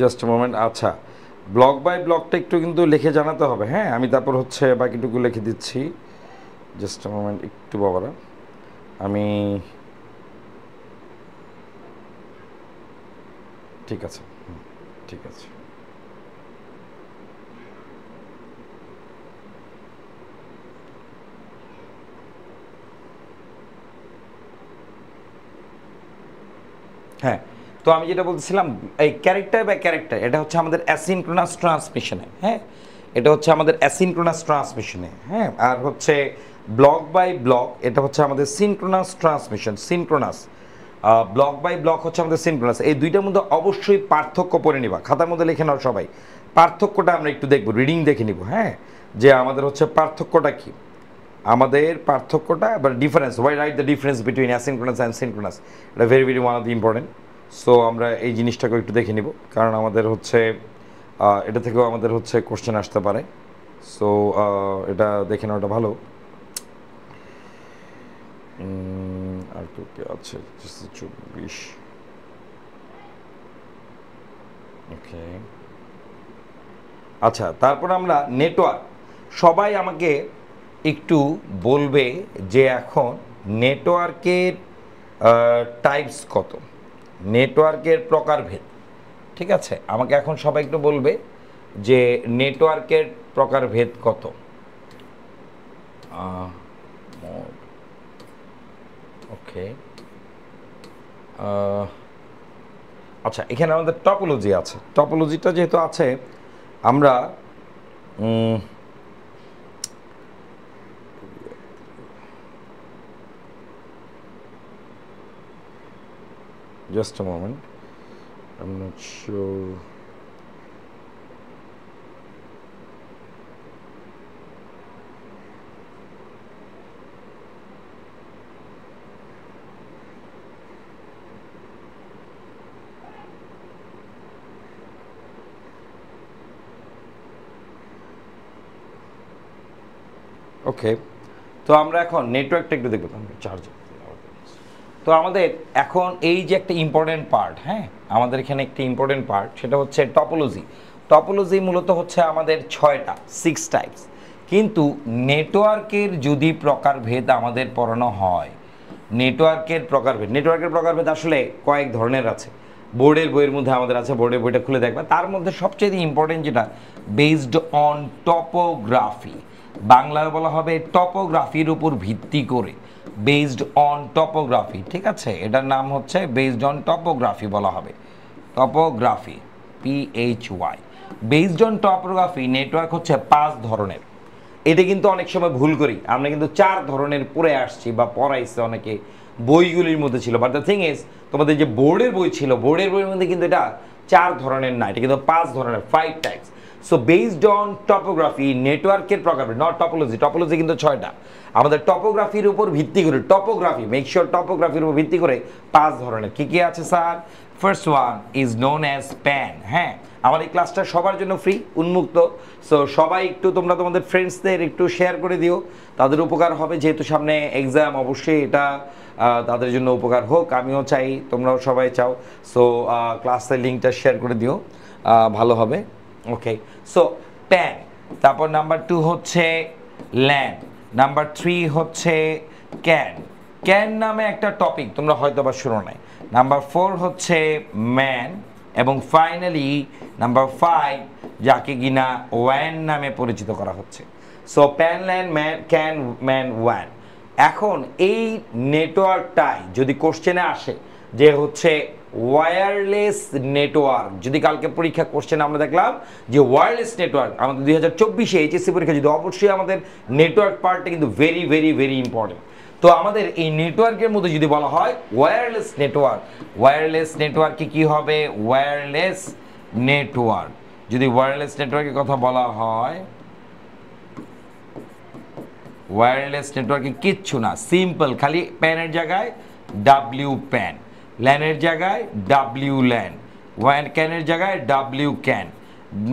Just moment. আচ্ছা, ব্লক বাই ব্লকটা একটু কিন্তু লিখে জানাতে হবে, হ্যাঁ? আমি তারপর হচ্ছে বাকিটুকু লিখে দিচ্ছি। জাস্ট মোমেন্ট, একটু বাবারা, আমি ঠিক আছে, ঠিক আছে। হ্যাঁ, তো আমি যেটা বলছিলাম, এই ক্যারেক্টার বাই ক্যারেক্টার এটা হচ্ছে আমাদের অ্যাসিনক্রোনাস ট্রান্সমিশনে, হ্যাঁ, এটা হচ্ছে আমাদের অ্যাসিনক্রোনাস ট্রান্সমিশনে, হ্যাঁ। আর হচ্ছে ব্লক বাই ব্লক এটা হচ্ছে আমাদের synchronous transmission, synchronous. Block by block হচ্ছে আমাদের সিনক্রোনাস। এই দুইটার মধ্যে অবশ্যই পার্থক্য পড়ে নিবা, খাতার মধ্যে লিখে নাও সবাই। পার্থক্যটা আমরা একটু দেখব, রিডিং দেখে নিব, হ্যাঁ, যে আমাদের হচ্ছে পার্থক্যটা কি, আমাদের পার্থক্যটা বা difference, why write the difference between asynchronous and synchronous, এটা very very one of the important. So আমরা এই জিনিসটাকে একটু দেখে নিব, কারণ আমাদের হচ্ছে এটা থেকেও আমাদের হচ্ছে কোশ্চেন আসতে পারে। সো এটা দেখে নেওয়াটা ভালো। আর তো কি আছে, 24। ওকে, আচ্ছা, তারপর আমরা নেটওয়ার্ক। সবাই আমাকে একটু বলবে যে এখন নেটওয়ার্কের টাইপস কত, নেটওয়ার্কের প্রকারভেদ, ঠিক আছে? আমাকে এখন সবাই একটু বলবে যে নেটওয়ার্কের প্রকারভেদ কত। ওকে, আচ্ছা, এখানে আমাদের টপোলজি আছে। টপোলজিটা যেহেতু আছে, আমরা just a moment, I'm not sure. ওকে, তো আমরা এখন নেটওয়ার্কটা একটু দেখবো। চার্জ, তো আমাদের এখন এই যে একটা ইম্পর্টেন্ট পার্ট, হ্যাঁ, আমাদের এখানে একটা ইম্পর্টেন্ট পার্ট, সেটা হচ্ছে টপোলজি। টপোলজি মূলত হচ্ছে আমাদের 6টা, 6 টাইপস। কিন্তু নেটওয়ার্কের যদি প্রকারভেদ আমাদের পড়ানো হয়, নেটওয়ার্কের প্রকারভেদ আসলে কয়েক ধরনের আছে। বোর্ডের বইয়ের মধ্যে আমাদের আছে, বোর্ডের বইটা খুলে দেখবা। তার মধ্যে সবচেয়ে ইম্পর্টেন্ট যেটা, বেসড অন টপোগ্রাফি, বাংলায় বলা হবে টপোগ্রাফির উপর ভিত্তি করে, বেসড অন টপোগ্রাফি, ঠিক আছে, এটার নাম হচ্ছে বেসড অন টপোগ্রাফি বলা হবে, topography, PHY। Based on topography network হচ্ছে 5 ধরনের। এটা কিন্তু অনেক সময় ভুল করি আমরা, কিন্তু 4 ধরনের পড়ে আসছি বা পড়াইছে অনেকে, বইগুলির মধ্যে ছিল। বাট দ্য থিং ইজ, তোমাদের যে বোর্ডের বই ছিল, বোর্ডের বইয়ের মধ্যে কিন্তু এটা 4 ধরনের না, এটা কিন্তু 5 ধরনের, 5 types. So based on topography নেটওয়ার্কের প্রকারভেদ, নট টপোলজি। টপোলজি কিন্তু 6টা। আমাদের টপোগ্রাফির উপর ভিত্তি করে, টপোগ্রাফি, মেক শিওর টপোগ্রাফির উপর ভিত্তি করে 5 ধরনের। কি কি আছে sir? First one is known as pan. হ্যাঁ, আমার এই ক্লাসটা সবার জন্য ফ্রি, উন্মুক্ত। সো সবাই একটু তোমরা তোমাদের ফ্রেন্ডসদের একটু শেয়ার করে দিও, তাদের উপকার হবে, যেহেতু সামনে এক্সাম, অবশ্যই এটা তাদের জন্য উপকার হোক, আমিও চাই, তোমরাও সবাই চাও। সো ক্লাসের লিঙ্কটা শেয়ার করে দিও, ভালো হবে। ওকে, সো প্যান। তারপর নাম্বার 2 হচ্ছে ল্যান। নাম্বার 3 হচ্ছে ক্যান। ক্যান নামে একটা টপিক তোমরা হয়তো বা শুনো নাই। নাম্বার 4 হচ্ছে ম্যান। এবং ফাইনালি নাম্বার 5, যাকে কিনা ওয়ান নামে পরিচিত করা হচ্ছে। So pan, LAN, man, can, man, one. এখন এই নেটওয়ার্কটাই যদি কোশ্চেনে আসে যে হচ্ছে ওয়্যারলেস নেটওয়ার্ক, যদি কালকে পরীক্ষা কোশ্চেন আমরা দেখলাম যে ওয়্যারলেস নেটওয়ার্ক, আমাদের 2024-এ এইচএসসি পরীক্ষা যদি, অবশ্যই আমাদের নেটওয়ার্ক পার্টটা কিন্তু ভেরি ভেরি ভেরি ইম্পর্টেন্ট। তো আমাদের এই নেটওয়ার্কের মধ্যে যদি বলা হয় ওয়্যারলেস নেটওয়ার্ক, ওয়্যারলেস নেটওয়ার্কে কি হবে? ওয়্যারলেস নেটওয়ার্ক, যদি ওয়্যারলেস নেটওয়ার্কের কথা বলা হয়, ওয়্যারলেস নেটওয়ার্কে কিচ্ছু না, সিম্পল, খালি প্যানের জায়গায় ডাব্লিউ প্যান, ল্যানের জায়গায় ডাব্লিউ ল্যান, ওয়ান ক্যানের জায়গায় ডাব্লিউ ক্যান,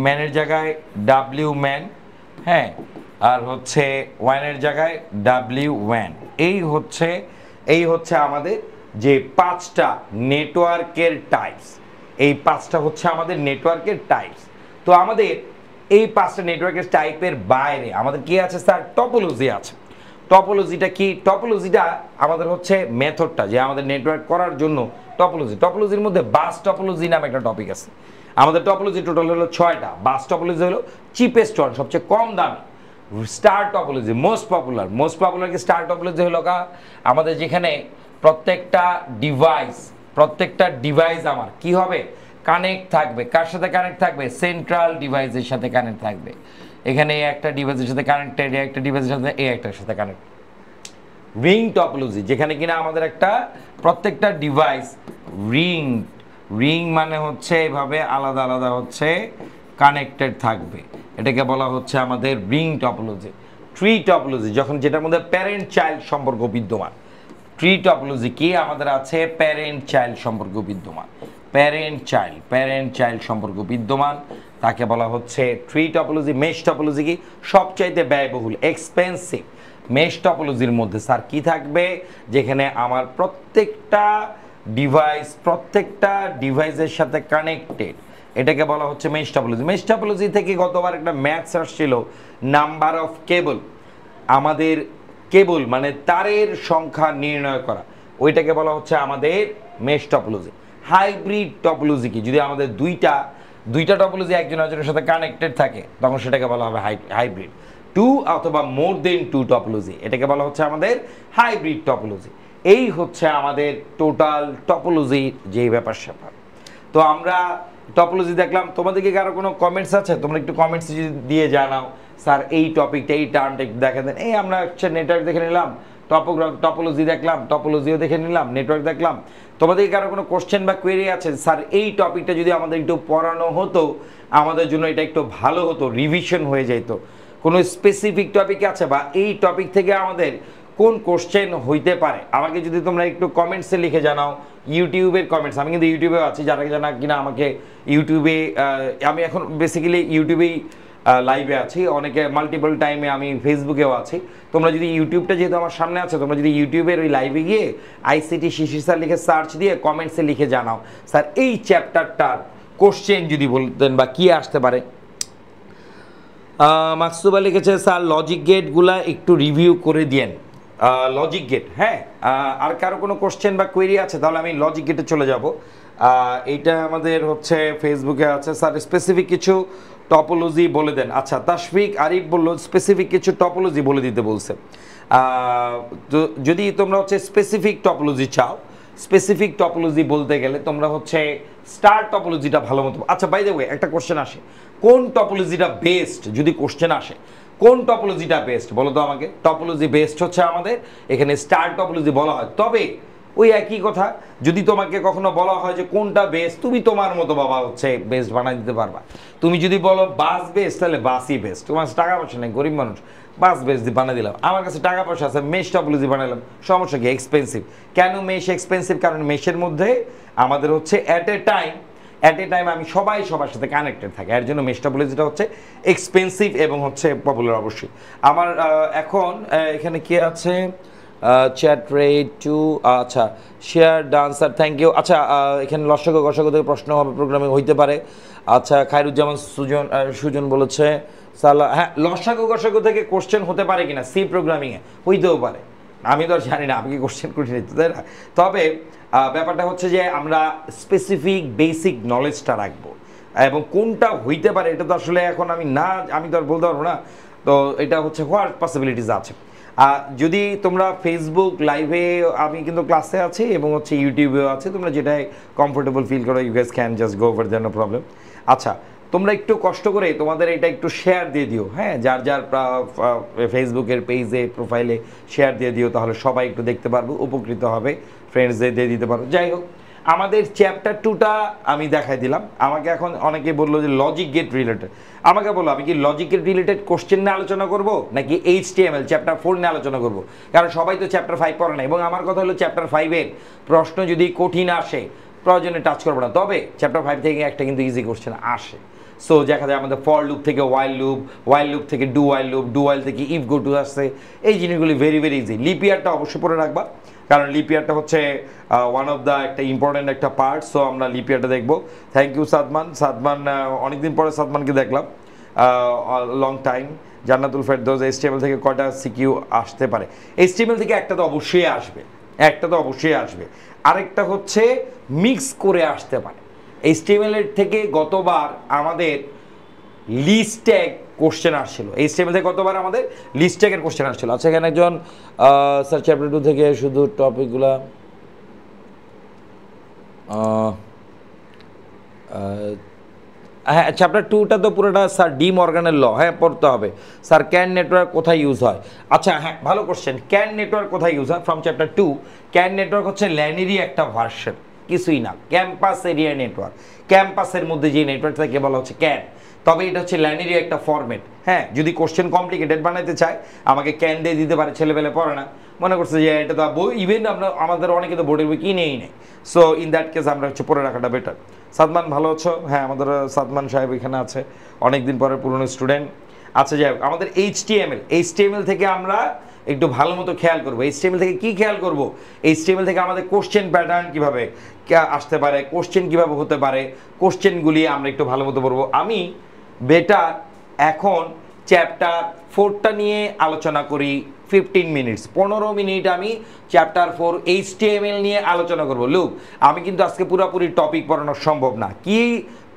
ম্যানের জায়গায় ডাব্লিউ ম্যান, হ্যাঁ, আর হচ্ছে ওয়ানের জায়গায় ডাব্লিউ ওয়ান। এই হচ্ছে আমাদের যে 5টা নেটওয়ার্কের টাইপস। এই 5টা হচ্ছে আমাদের নেটওয়ার্কের টাইপস। তো আমাদের এই 5টা নেটওয়ার্কের টাইপের বাইরে আমাদের কি আছে স্যার? টপোলজি আছে। টপোলজিটা কি? টপোলজিটা আমাদের হচ্ছে মেথডটা, যে আমাদের নেটওয়ার্ক করার জন্য টপোলজি। টপোলজির মধ্যে বাস টপোলজি নামে একটা টপিক আছে। আমাদের টপোলজি টোটাল হলো 6টা। বাস টপোলজি হলো চিপেস্ট ওয়ান, সবচেয়ে কম দামি। Star topology most popular. Most popular কি স্টার টপোলজি হলো আমাদের যেখানে প্রত্যেকটা ডিভাইস আমার কি হবে? কানেক্ট থাকবে। কার সাথে কানেক্ট থাকবে? সেন্ট্রাল ডিভাইসের সাথে কানেক্ট থাকবে। এখানে একটা ডিভাইসের সাথে কানেক্টেড, একটা ডিভাইসের সাথে একটার সাথে কানেক্ট। রিং টপোলজি, যেখানে কিনা আমাদের একটা প্রত্যেকটা ডিভাইস রিং মানে হচ্ছে এইভাবে আলাদা আলাদা হচ্ছে কানেক্টেড থাকবে, এটাকে বলা হচ্ছে আমাদের রিং টপোলজি। ট্রি টপোলজি, যখন যেটার মধ্যে প্যারেন্ট চাইল্ড সম্পর্ক বিদ্যমান। ট্রি টপোলজি কি? আমাদের আছে প্যারেন্ট চাইল্ড সম্পর্ক বিদ্যমান, প্যারেন্ট চাইল্ড সম্পর্ক বিদ্যমান, তাকে বলা হচ্ছে ট্রি টপোলজি। মেশ টপোলজি কি? সবচাইতে ব্যয়বহুল, এক্সপেন্সিভ। মেশ টপোলজির মধ্যে স্যার কি থাকবে? যেখানে আমার প্রত্যেকটা ডিভাইসের সাথে কানেক্টেড, এটাকে বলা হচ্ছে মেশ টপোলজি। মেশ টপোলজি থেকে গতবার একটা ম্যাথস আসছিল, নাম্বার অফ কেবল, আমাদের কেবল মানে তারের সংখ্যা নির্ণয় করা, ওইটাকে বলা হচ্ছে আমাদের মেশ টপোলজি। হাইব্রিড টপোলজি কি? যদি আমাদের দুইটা টপোলজি একজন একজনের সাথে কানেক্টেড থাকে, তখন সেটাকে বলা হবে হাইব্রিড। 2 অথবা মোর দেন 2 টপোলজি, এটাকে বলা হচ্ছে আমাদের হাইব্রিড টপোলজি। এই হচ্ছে আমাদের টোটাল টপোলজি যেই ব্যাপার স্যাপার। তো আমরা টপোলজি দেখলাম, তোমাদেরকে কারো কোনো কমেন্টস আছে? তোমরা একটু কমেন্টস দিয়ে জানাও, স্যার এই টপিকটা এই টার্মটা একটু দেখা দেন। এই আমরা হচ্ছে নেটওয়ার্ক দেখে নিলাম, টপোলজি দেখলাম, টপোলজিও দেখে নিলাম, নেটওয়ার্ক দেখলাম। তোমাদের কারো কোনো কোশ্চেন বা কোয়েরি আছে, স্যার এই টপিকটা যদি আমাদের একটু পড়ানো হতো আমাদের জন্য এটা একটু ভালো হতো, রিভিশন হয়ে যেত। কোনো স্পেসিফিক টপিক আছে বা এই টপিক থেকে আমাদের কোন কোশ্চেন হইতে পারে আমাকে যদি তোমরা একটু কমেন্টসে লিখে জানাও। ইউটিউবের কমেন্টস, আমি কিন্তু ইউটিউবেও আছি, যারা জানা কিনা আমাকে ইউটিউবে, আমি এখন বেসিক্যালি ইউটিউবেই লাইভে আছি, অনেকে মাল্টিপল টাইমে আমি ফেসবুকেও আছি। তোমরা যদি ইউটিউবটা যেহেতু আমার সামনে আছে, তোমরা যদি ইউটিউবের ওই লাইভে গিয়ে আইসিটি শিশির স্যার লিখে সার্চ দিয়ে কমেন্টসে লিখে জানাও, স্যার এই চ্যাপ্টারটার কোশ্চেন যদি বলতেন বা কী আসতে পারে। মাকসুবা লিখেছে স্যার লজিক গেটগুলা একটু রিভিউ করে দিয়েন। লজিক গেট, হ্যাঁ। আর কারো কোনো কোশ্চেন বা কোয়েরি আছে তাহলে আমি লজিক গেটে চলে যাব। এইটা আমাদের হচ্ছে ফেসবুকে আছে, স্যার স্পেসিফিক কিছু টপোলজি বলে দেন। আচ্ছা, তাশফিক আরিফ বললো স্পেসিফিক কিছু টপোলজি বলে দিতে বলছে। তো যদি তোমরা হচ্ছে স্পেসিফিক টপোলজি চাও, স্পেসিফিক টপোলজি বলতে গেলে তোমরা হচ্ছে স্টার টপোলজিটা ভালো মতো। আচ্ছা, বাই দ্য ওয়ে একটা কোশ্চেন আসে, কোন টপোলজিটা বেস্ট? যদি কোশ্চেন আসে কোন টপোলজিটা বেস্ট বলো তো আমাকে। টপোলজি বেস্ট হচ্ছে আমাদের এখানে স্টার টপোলজি বলা হয়। তবে ওই একই কথা, যদি তোমাকে কখনো বলা হয় যে কোনটা বেস্ট, তুমি তোমার মতো বাবা হচ্ছে বেস্ট বানাই দিতে পারবা। তুমি যদি বলো বাস বেস্ট, তাহলে বাসই বেস্ট। তোমার টাকা পয়সা নেই, গরিব মানুষ, বাস বেস্ট বানিয়ে দিলাম। আমার কাছে টাকা পয়সা আছে, মেশ টপোলজি বানালাম, সমস্যা কি? এক্সপেন্সিভ কেন মেশ এক্সপেন্সিভ? কারণ মেশের মধ্যে আমাদের হচ্ছে অ্যাট এ টাইম আমি সবার সাথে কানেক্টেড থাকে, এর জন্য মেশ টপোলজিটা হচ্ছে এক্সপেন্সিভ এবং হচ্ছে পপুলার অবশ্যই। আমার এখন এখানে কে আছে? চ্যাট রেট টু, আচ্ছা শেয়ার ডান্সার, থ্যাংক ইউ। আচ্ছা, এখানে লসাগু গসাগু থেকে প্রশ্ন হবে, প্রোগ্রামিং হইতে পারে। আচ্ছা, খায়রুজ্জামান সুজন বলেছে সালা, হ্যাঁ লসাগু গসাগু থেকে কোশ্চেন হতে পারে কিনা সি প্রোগ্রামিংয়ে, হইতেও পারে, আমি তো আর জানি না, আমি কি কোশ্চেন করি নাই তো, তাই না? তবে ব্যাপারটা হচ্ছে যে আমরা স্পেসিফিক বেসিক নলেজটা রাখবো, এবং কোনটা হইতে পারে এটা তো আসলে এখন আমি তো আর বলতে পারবো না। তো এটা হচ্ছে হওয়ার পসিবিলিটিস আছে। যদি তোমরা ফেসবুক লাইভে, আমি কিন্তু ক্লাসে আছি এবং হচ্ছে ইউটিউবেও আছে, তোমরা যেটাই কমফোর্টেবল ফিল করো, you guys can just go over there, no problem. আচ্ছা, তোমরা একটু কষ্ট করে তোমাদের এটা একটু শেয়ার দিয়ে দিও, হ্যাঁ, যার ফেসবুকের পেজে প্রোফাইলে শেয়ার দিয়ে দিও, তাহলে সবাই একটু দেখতে পারবো, উপকৃত হবে। ফ্রেন্ডসদের দিয়ে দিতে পারো। যাই হোক, আমাদের চ্যাপ্টার 2টা আমি দেখাই দিলাম। আমাকে এখন অনেকে বললো যে লজিক গেট রিলেটেড, আমাকে বললো আমি কি লজিক গেট রিলেটেড কোশ্চেন নিয়ে আলোচনা করব নাকি HTML চ্যাপ্টার 4 নিয়ে আলোচনা করব, কারণ সবাই তো চ্যাপ্টার 5 পড়ে না। এবং আমার কথা হলো চ্যাপ্টার 5-এর প্রশ্ন যদি কঠিন আসে প্রয়োজনে টাচ করবো না, তবে চ্যাপ্টার 5 থেকে একটা কিন্তু ইজি কোশ্চেন আসে। সো দেখা যায় আমাদের ফর লুপ থেকে ওয়াইল লুপ থেকে ডু ওয়াইল থেকে ইফ গো টু আসছে, এই জিনিসগুলি ভেরি ভেরি ইজি। লিপিয়ারটা অবশ্যই পড়ে রাখবা, কারণ লিপিয়ারটা হচ্ছে ওয়ান অফ দ্য একটা ইম্পর্টেন্ট একটা পার্ট। সো আমরা লিপিয়ারটা দেখবো। থ্যাংক ইউ সাদমান, অনেকদিন পরে সাদমানকে দেখলাম, long time. Jannatul Ferdous, HTML থেকে কয়টা সিকিউ আসতে পারে? HTML থেকে একটা তো অবশ্যই আসবে, আরেকটা হচ্ছে মিক্স করে আসতে পারে। HTML এর থেকে গতবার আমাদের লিস্ট ট্যাগ কোশ্চেন আসছিল, HTML থেকে গতবার আমাদের লিস্ট ট্যাগের কোশ্চেন আসছিল। আচ্ছা, এখানে একজন স্যার চ্যাপ্টার 2 থেকে শুধু টপিকগুলা হ্যাঁ, চ্যাপ্টার 2টা তো পুরোটা স্যার ডি মর্গানের ল, হ্যাঁ পড়তে হবে। স্যার ক্যান নেটওয়ার্ক কোথায় ইউজ হয়? আচ্ছা হ্যাঁ, ভালো কোশ্চেন। ক্যান নেটওয়ার্ক কোথায় ইউজ হয়? From chapter 2। ক্যান নেটওয়ার্ক হচ্ছে ল্যানেরই একটা ভার্সন, কিছুই না, ক্যাম্পাস এরিয়া নেটওয়ার্ক। ক্যাম্পাসের মধ্যে যে নেটওয়ার্ক থাকে বলা হচ্ছে ক্যান, তবে এটা হচ্ছে ল্যানেরই একটা ফরম্যাট। হ্যাঁ, যদি কোশ্চেন কমপ্লিকেটেড বানাইতে চায় আমাকে ক্যান দিয়ে দিতে পারে, ছেলেবেলে পড়ে না, মনে করছে যে এটা তো বই, ইভেন আমাদের অনেকে তো বোর্ডের বই কিনেই নেই। সো ইন দ্যাট কেস আমরা হচ্ছে পড়ে রাখাটা বেটার। সাদমান ভালো আছো? হ্যাঁ, আমাদের সাদমান সাহেব এখানে আছে, অনেকদিন পরে পুরনো স্টুডেন্ট। আচ্ছা, যাই হোক, আমাদের HTML থেকে আমরা একটু ভালো মতো খেয়াল করবো। HTML থেকে কি খেয়াল করব? HTML থেকে আমাদের কোশ্চেন প্যাটার্ন কীভাবে আসতে পারে, কোশ্চেন কীভাবে হতে পারে, কোশ্চেনগুলি আমরা একটু ভালো মতো পড়বো। আমি বেটার এখন চ্যাপ্টার 4টা নিয়ে আলোচনা করি 15 মিনিটস, 15 মিনিট আমি চ্যাপ্টার 4 HTML নিয়ে আলোচনা করব। লুক, আমি কিন্তু আজকে পুরোপুরি টপিক পড়ানো সম্ভব না, কি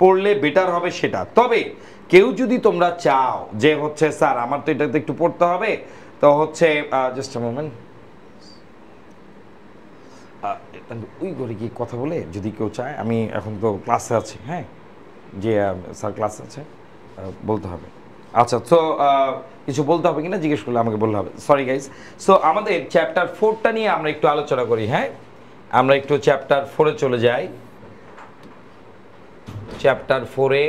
পড়লে বেটার হবে সেটা। তবে কেউ যদি তোমরা চাও যে হচ্ছে স্যার আমার তো এটাতে একটু পড়তে হবে, তো হচ্ছে জাস্ট আ মোমেন্ট, ওই ঘরে গিয়ে কথা বলে যদি কেউ চায়, আমি এখন তো ক্লাসে আছি, হ্যাঁ, যে স্যার ক্লাস আছে, বলতে হবে। আচ্ছা, তো কিছু বলতে হবে কিনা জিজ্ঞেস করলে আমাকে বলতে হবে, সরি গাইজ। সো আমাদের চ্যাপ্টার 4টা নিয়ে আমরা একটু আলোচনা করি, হ্যাঁ, আমরা একটু চ্যাপ্টার 4-এ চলে যাই। চ্যাপ্টার 4-এ,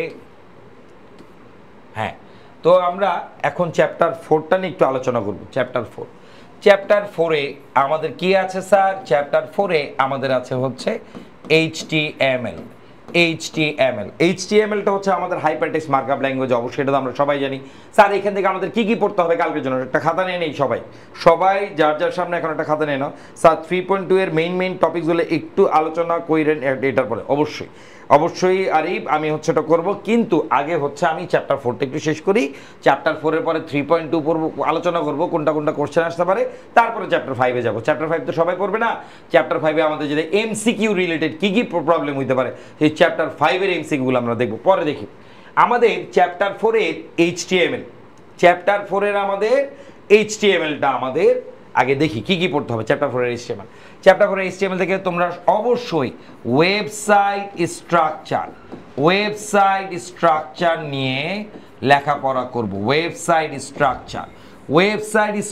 হ্যাঁ, তো আমরা এখন চ্যাপ্টার 4টা নিয়ে একটু আলোচনা করব। চ্যাপ্টার 4-এ আমাদের কি আছে স্যার? চ্যাপ্টার 4-এ আমাদের আছে হচ্ছে HTML। HTMLটা হচ্ছে আমাদের হাইপারটেক্সট মার্কআপ ল্যাঙ্গুয়েজ, অবশ্যই এটা তো আমরা সবাই জানি। স্যার এখান থেকে আমাদের কি কি পড়তে হবে কালকের জন্য? একটা খাতা নিয়ে নেই সবাই যার যার সামনে এখন একটা খাতা নিয়ে নাও। স্যার 3.2 এর মেইন টপিকসগুলো একটু আলোচনা কইরেন এটার পরে, অবশ্যই আরিফ আমি হচ্ছে এটা করবো, কিন্তু আগে হচ্ছে আমি চ্যাপ্টার 4টা একটু শেষ করি। চ্যাপ্টার 4-এর পরে 3.2 পড়বো, আলোচনা করবো কোনটা কোশ্চেন আসতে পারে, তারপরে চ্যাপ্টার 5-এ যাবো। চ্যাপ্টার 5 তো সবাই পড়বে না। চ্যাপ্টার 5-এ আমাদের যদি MCQ রিলেটেড কি কি প্রবলেম হইতে পারে, সেই চ্যাপ্টার 5-এর MCQগুলো আমরা দেখবো। পরে দেখি আমাদের চ্যাপ্টার 4-এর HTML, চ্যাপ্টার 4-এর আমাদের HTMLটা আমাদের আগে দেখি কি কি পড়তে হবে চ্যাপ্টার 4-এর HTML। চ্যাপ্টার 4-এর HTML থেকে তোমরা অবশ্যই ওয়েবসাইট স্ট্রাকচার নিয়ে লেখাপড়া করব। ওয়েবসাইট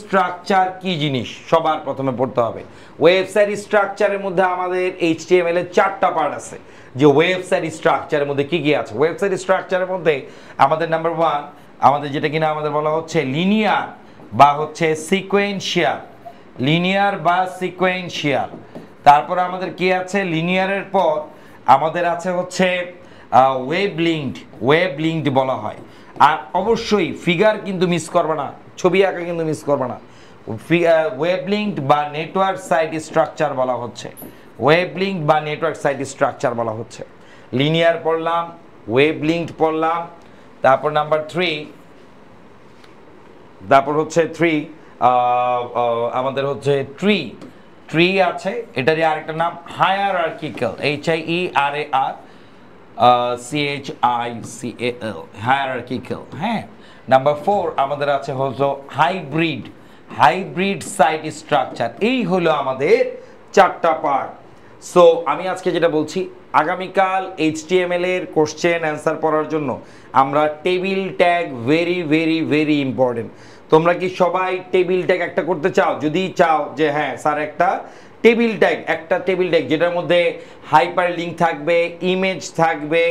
স্ট্রাকচার কি জিনিস সবার প্রথমে পড়তে হবে। ওয়েবসাইট স্ট্রাকচারের মধ্যে আমাদের HTML এর 4টা পার্ট আছে, যে ওয়েবসাইট স্ট্রাকচারের মধ্যে কি কি আছে। ওয়েবসাইট স্ট্রাকচারের মধ্যে আমাদের নাম্বার 1 আমাদের যেটা কিনা আমাদের বলা হচ্ছে লিনিয়ার বা হচ্ছে সিকোয়েন্সিয়াল। তারপর আমাদের কি আছে? লিনিয়ারের পর আমাদের আছে হচ্ছে ওয়েব লিঙ্কড বলা হয়। আর অবশ্যই ফিগার কিন্তু মিস করবে না, ছবি আঁকা কিন্তু মিস করবে না। ওয়েব লিঙ্কড বা নেটওয়ার্ক সাইট স্ট্রাকচার বলা হচ্ছে। লিনিয়ার পড়লাম, ওয়েব লিঙ্কড পড়লাম, তারপর নাম্বার 3, তারপর হচ্ছে 3 আমাদের হচ্ছে ট্রি আছে, এটারই আরেকটা নাম হায়ারার্কিক্যাল, HIERARCHICAL, হায়ারার্কিক্যাল। হ্যাঁ, নাম্বার 4 আমাদের আছে হলো হাইব্রিড সাইট স্ট্রাকচার। এই হলো আমাদের 4টা পার্ট। সো আমি আজকে যেটা বলছি, আগামীকাল HTML এর কোশ্চেন অ্যান্সার পড়ার জন্য আমরা টেবিল ট্যাগ ভেরি ইম্পর্টেন্ট। তোমরা কি সবাই টেবিল ট্যাগ একটা করতে চাও? যদি চাও যে হ্যাঁ স্যার একটা টেবিল ট্যাগ যেটার মধ্যে হাইপার লিঙ্ক থাকবে, ইমেজ থাকবে,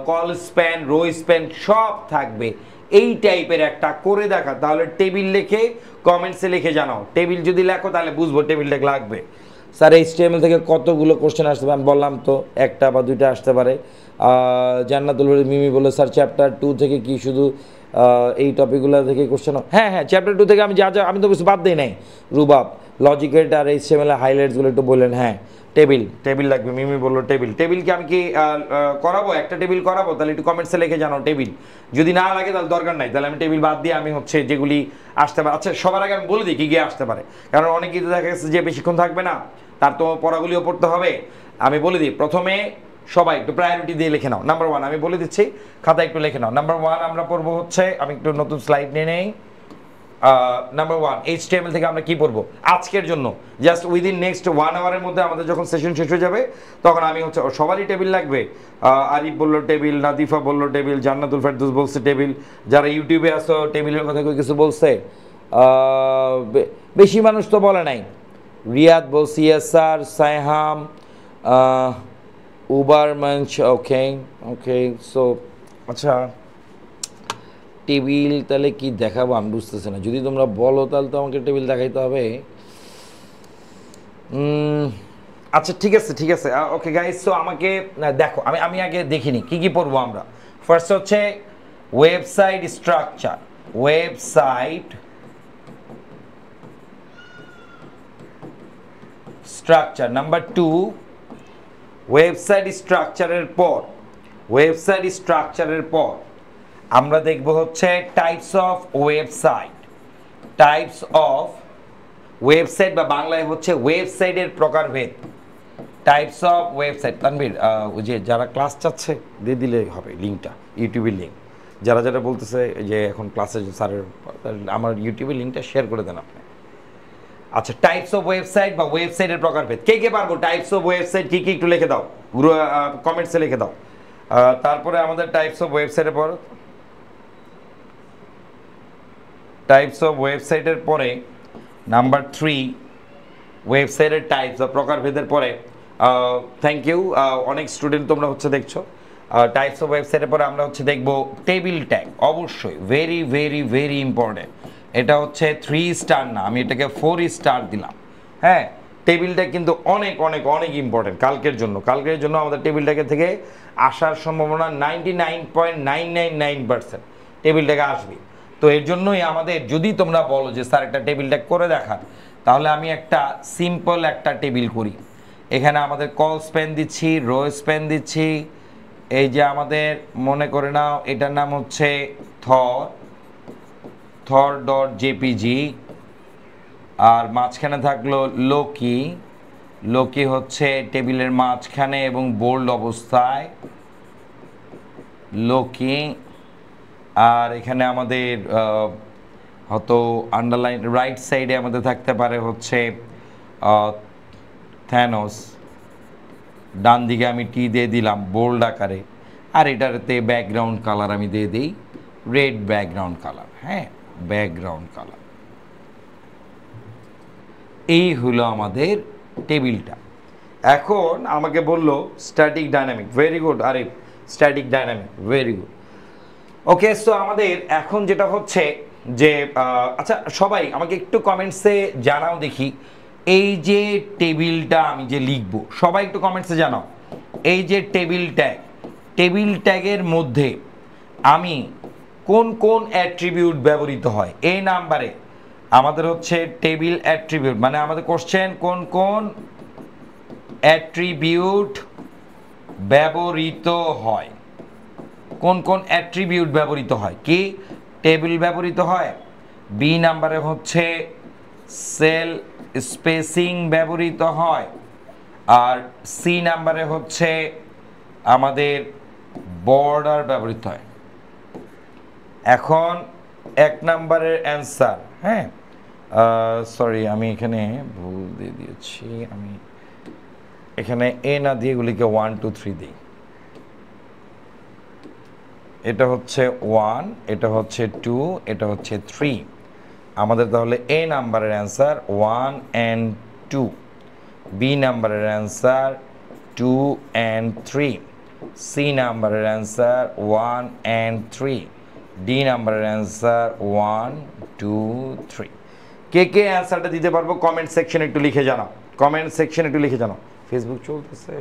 কল স্প্যান, রো স্প্যান সব থাকবে, এই টাইপের একটা করে দেখা, তাহলে টেবিল লিখে কমেন্টসে লিখে জানাও। টেবিল যদি লেখো তাহলে বুঝবো টেবিল ট্যাগ লাগবে। স্যার HTML থেকে কতগুলো কোশ্চেন আসতে পারে? আমি বললাম তো 1টা বা 2টা আসতে পারে। জান্নাতুল মিমি বললো স্যার চ্যাপ্টার 2 থেকে কি শুধু এই টপিকগুলো থেকে কোশ্চেন? হ্যাঁ, চ্যাপ্টার 2 থেকে আমি তো কিছু বাদ দিই নাই। রুবাব লজিকেট আর HTML হাইলাইটসগুলো একটু বললেন। হ্যাঁ, টেবিল লাগবে, মিমি বললো টেবিল কি আমি কি করাবো? একটা টেবিল করাবো? তাহলে একটু কমেন্টসে লিখে জানাও টেবিল। যদি না লাগে তাহলে দরকার নাই, তাহলে আমি টেবিল বাদ দিয়ে আমি হচ্ছে যেগুলি আসতে পারে। আচ্ছা, সবার আগে আমি বলে দিই কি আসতে পারে, কারণ অনেকেই তো দেখা গেছে যে বেশিক্ষণ থাকবে না, তার তো পড়াগুলিও পড়তে হবে। আমি বলে দিই, প্রথমে সবাই একটু প্রায়োরিটি দিয়ে লিখে নাও। নাম্বার 1 আমি বলে দিচ্ছি, খাতা একটু লিখে নাও। নাম্বার 1 আমরা পড়বো হচ্ছে, আমি একটু নতুন স্লাইড নিয়ে নেই। নাম্বার 1 HTML থেকে আমরা কি পড়বো আজকের জন্য? জাস্ট উইদিন নেক্সট 1 আওয়ারের মধ্যে আমাদের যখন সেশন শেষ হয়ে যাবে তখন আমি হচ্ছে, সবারই টেবিল লাগবে। আরিফ বললো টেবিল, নাদিফা বললো টেবিল, জান্নাতুল ফেরদৌস বলছে টেবিল, যারা ইউটিউবে আসো টেবিলের কথা কেউ কিছু বলছে? বেশি মানুষ তো বলে নাই। রিয়াদ বলছি ইয়েস স্যার, সাইহাম, উবার মাঞ্চ, ওকে। সো আচ্ছা, টেবিল তাহলে কি দেখাবো আমি বুঝতেছি না। যদি তোমরা বলো তাহলে তো আমাকে টেবিল দেখাইতে হবে। আচ্ছা ঠিক আছে ওকে গাইস। সো আমাকে দেখো, আমি আগে দেখিনি কি কি পড়বো আমরা। ফার্স্ট হচ্ছে ওয়েবসাইট স্ট্রাকচার। নাম্বার 2 ওয়েবসাইট স্ট্রাকচারের পর আমরা দেখব হচ্ছে টাইপস অফ ওয়েবসাইট বা বাংলায় হচ্ছে ওয়েবসাইটের প্রকারভেদ। Types of website. তানভীর ওই যে যারা ক্লাস চাচ্ছে দিয়ে দিলে হবে লিঙ্কটা, ইউটিউবের লিঙ্ক। যারা বলতেছে যে এখন ক্লাসে স্যারের, আমার ইউটিউবের লিঙ্কটা শেয়ার করে দেন আপনি। আচ্ছা, টাইপস অফ ওয়েবসাইট বা ওয়েবসাইটের প্রকারভেদ, কে কে পারবো টাইপস অফ ওয়েবসাইট কি কি একটু লিখে দাও, কমেন্টসে লিখে দাও। তারপরে আমাদের টাইপস অফ ওয়েবসাইটের পর, টাইপস অফ ওয়েবসাইটের পরে নাম্বার 3 ওয়েবসাইটের টাইপস বা প্রকারভেদের পরে, থ্যাংক ইউ, অনেক স্টুডেন্ট তোমরা হচ্ছে দেখছো। টাইপস অফ ওয়েবসাইটের পরে আমরা হচ্ছে দেখবো টেবিল ট্যাগ, অবশ্যই ভেরি ভেরি ভেরি ইম্পর্টেন্ট। এটা হচ্ছে 3 স্টার না, আমি এটাকে 4 স্টার দিলাম। হ্যাঁ, টেবিল ট্যাগ কিন্তু অনেক অনেক অনেক ইম্পর্টেন্ট কালকের জন্য আমাদের টেবিল ট্যাগের থেকে আসার সম্ভাবনা 99.999% টেবিল ট্যাগে আসবে। তো এর জন্যই আমাদের, যদি তোমরা বলো যে স্যার একটা টেবিল ট্যাগ করে দেখান, তাহলে আমি একটা সিম্পল একটা টেবিল করি। এখানে আমাদের কল স্প্যান দিচ্ছি, রো স্প্যান দিচ্ছি। এই যে আমাদের মনে করে নাও এটার নাম হচ্ছে থর ডট জেপিজি, আর মাঝখানে থাকলো লোকি হচ্ছে টেবিলের মাঝখানে এবং বোল্ড অবস্থায় লোকি। আর এখানে আমাদের হয়তো আন্ডারলাইন রাইট সাইডে আমাদের থাকতে পারে হচ্ছে থ্যানোস, ডান দিকে আমি টি দিয়ে দিলাম বোল্ড আকারে, আর এটাতে ব্যাকগ্রাউন্ড কালার আমি দিয়ে দিই রেড ব্যাকগ্রাউন্ড কালার। হ্যাঁ, ব্যাকগ্রাউন্ড কালার। এই হলো আমাদের টেবিলটা। এখন আমাকে বললো static dynamic, very good Arif, static dynamic, very good. Okay, so আমাদের এখন যেটা হচ্ছে যে আচ্ছা সবাই আমাকে একটু কমেন্টসে জানাও দেখি, এই যে টেবিলটা আমি যে লিখবো, সবাই একটু কমেন্টসে জানাও, এই যে টেবিল ট্যাগের মধ্যে আমি কোন কোন অ্যাট্রিবিউট ব্যবহৃত হয়। এই নাম্বারে আমাদের হচ্ছে টেবিল অ্যাট্রিবিউট, মানে আমাদের কোশ্চেন কোন কোন অ্যাট্রিবিউট ব্যবহৃত হয়, কোন কোন অ্যাট্রিবিউট ব্যবহৃত হয়, কি টেবিল ব্যবহৃত হয়। বি নাম্বারে হচ্ছে সেল স্পেসিং ব্যবহৃত হয়, আর সি নাম্বারে হচ্ছে আমাদের বর্ডার ব্যবহৃত হয়। এখন 1 নাম্বারের অ্যান্সার, হ্যাঁ সরি আমি এখানে ভুল দিয়ে দিয়েছি, আমি এখানে এ না দিয়ে এগুলিকে 1 2 3 দিই। এটা হচ্ছে 1, এটা হচ্ছে 2, এটা হচ্ছে 3। আমাদের তাহলে এ নাম্বারের অ্যান্সার 1 and 2, বি নাম্বারের অ্যান্সার 2 and 3, সি নাম্বারের অ্যান্সার 1 and 3, ডি নাম্বারের অ্যান্সার 1 2 3। কে কে অ্যান্সারটা দিতে পারবো কমেন্ট সেকশনে একটু লিখে জানাও, কমেন্ট সেকশনে একটু লিখে জানাও। ফেসবুক চলতেছে,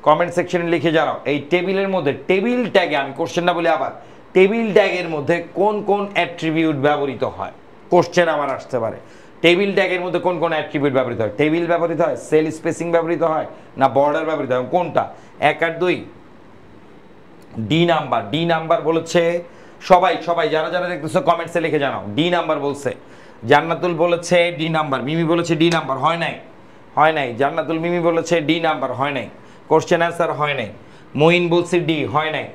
কমেন্ট সেকশনে লিখে জানাও এই টেবিলের মধ্যে, টেবিল ট্যাগে, আমি কোশ্চেনটা বলি আবার, টেবিল ট্যাগের মধ্যে কোন কোন অ্যাট্রিবিউট ব্যবহৃত হয়। কোশ্চেন আমার আসতে পারে টেবিল ট্যাগের মধ্যে কোন কোন অ্যাট্রিবিউট ব্যবহৃত হয়, টেবিল ব্যবহৃত হয়, সেল স্পেসিং ব্যবহৃত হয়, না বর্ডার ব্যবহৃত হয়, কোনটা 1 আর 2। ডি নাম্বার বলেছে সবাই যারা যারা দেখতেছো কমেন্টসে লিখে জানাও, ডি নাম্বার বলছে। জান্নাতুল বলেছে ডি নাম্বার, মিমি বলেছে ডি নাম্বার, হয় নাই। জান্নাতুল মিমি বলেছে ডি নাম্বার, হয় নাই। কোশ্চেন অ্যান্সার হয় নাই। মঈন বলছে ডি, হয় নাই।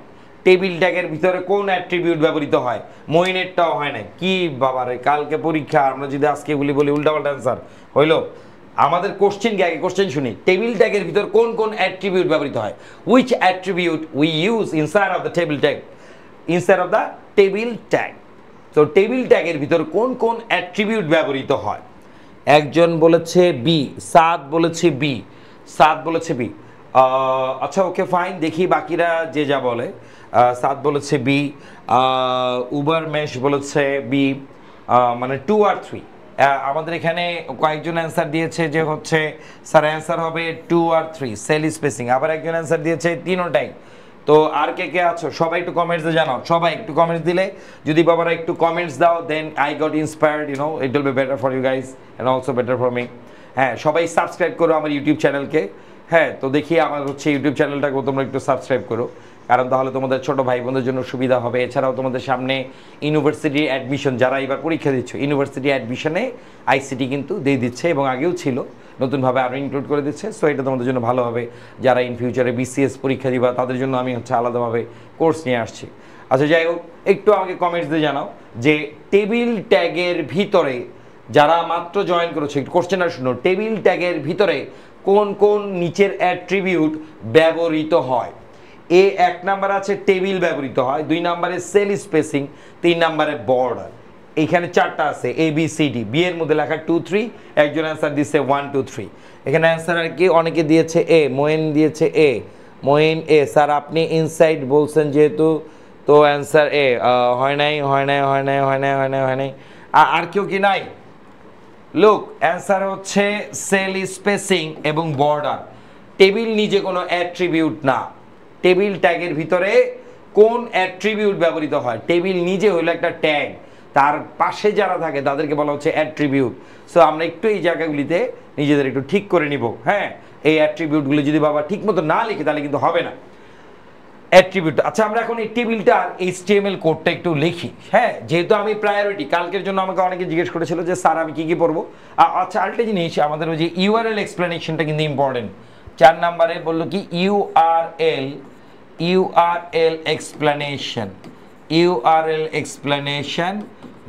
টেবিল ট্যাগের ভিতরে কোন অ্যাট্রিবিউট ব্যবহৃত হয়, মঈনেরটাও হয় নাই। কি বাবারে, কালকে পরীক্ষা, আমরা যদি আজকে এগুলি বলি উল্টাপাল্টা অ্যান্সার হইলো। আমাদের কোশ্চেন কি, আগে কোশ্চেন শুনি, টেবিল ট্যাগের ভিতর কোন কোন অ্যাট্রিবিউট ব্যবহৃত হয়, which attribute we use inside of the table tag, inside of the table tag. তো টেবিল ট্যাগের ভিতর কোন কোন অ্যাট্রিবিউট ব্যবহৃত হয়। একজন বলেছে বি, সাদ বলেছে বি, আচ্ছা ওকে ফাইন, দেখি বাকিরা যে যা বলে। সাদ বলেছে বি, উবার মেশ বলেছে বি, মানে 2 আর 3। আমাদের এখানে কয়েকজন অ্যান্সার দিয়েছে যে হচ্ছে স্যার অ্যান্সার হবে 2 আর 3 সেল স্পেসিং, আবার একজন অ্যান্সার দিয়েছে তিনোটাই। তো আর কে কে আছো সবাই একটু কমেন্টসে জানাও, সবাই একটু কমেন্টস দিলে, যদি বাবারা একটু কমেন্টস দাও, then I got inspired, you know it will be better for you guys and also better for me. হ্যাঁ, সবাই সাবস্ক্রাইব করো আমার ইউটিউব চ্যানেলকে। হ্যাঁ, তো দেখি আমার হচ্ছে ইউটিউব চ্যানেলটাকেও তোমরা একটু সাবস্ক্রাইব করো, কারণ তাহলে তোমাদের ছোট ভাই বোনদের জন্য সুবিধা হবে। এছাড়াও তোমাদের সামনে ইউনিভার্সিটি অ্যাডমিশন, যারা এবার পরীক্ষা দিচ্ছ ইউনিভার্সিটি অ্যাডমিশনে আইসিটি কিন্তু দিয়ে দিচ্ছে, এবং আগেও ছিল, নতুনভাবে আরও ইনক্লুড করে দিচ্ছে। সো এটা তোমাদের জন্য ভালো হবে, যারা ইন ফিউচারে বিসিএস পরীক্ষা দিবা তাদের জন্য আমি হচ্ছে আলাদাভাবে কোর্স নিয়ে আসছি। আচ্ছা যাই হোক, একটু আমাকে কমেন্টস দিয়ে জানাও যে টেবিল ট্যাগের ভিতরে যারা মাত্র জয়েন করেছে কোশ্চেনটা শুনো, টেবিল ট্যাগের ভিতরে কোন কোন নিচের অ্যাট্রিবিউট ব্যবহৃত হয়? এ 1 নাম্বার আছে টেবিল ব্যবহৃত হয়, 2 নম্বরে সেল স্পেসিং, 3 নম্বরে বর্ডার। এখানে 4টা আছে A B C D, B এর মধ্যে লেখা 2 3, একজন অ্যান্সার দিচ্ছে 1 2 3। এখানে অ্যান্সার আর কি অনেকে দিয়েছে এ, মোয়েন দিয়েছে এ, মোয়েন এ। স্যার আপনি ইনসাইড বলছেন যেহেতু, তো অ্যান্সার এ। হয় নাই হয় নাই হয় নাই হয় নাই হয় নাই হয় নাই। আর কেউ কি নাই? লোক অ্যান্সার হচ্ছে সেল স্পেসিং এবং বর্ডার। টেবিল নিজে কোনো অ্যাট্রিবিউট না। টেবিল ট্যাগের ভিতরে কোন অ্যাট্রিবিউট ব্যবহৃত হয়? টেবিল নিজে হলো একটা ট্যাগ, তার পাশে যারা থাকে তাদেরকে বলা হচ্ছে অ্যাট্রিবিউট। সো আমরা একটু এই জায়গাগুলিতে নিজেদের একটু ঠিক করে নিব। হ্যাঁ, এই অ্যাট্রিবিউটগুলি যদি বাবা ঠিক মতো না লিখে তাহলে কিন্তু হবে না অ্যাট্রিবিউট। আচ্ছা, আমরা এখন এই টেবিলটার HTML কোডটা একটু লিখি। হ্যাঁ, যেহেতু আমি প্রায়োরিটি, কালকের জন্য আমাকে অনেকে জিজ্ঞেস করেছিল যে স্যার আমি কি কি পড়বো। আচ্ছা, আরেকটা জিনিস, আমাদের ওই যে ইউআরএল এক্সপ্লেনেশনটা কিন্তু ইম্পর্টেন্ট। 4 নম্বরে বললো কি ইউআরএল এক্সপ্লেনেশন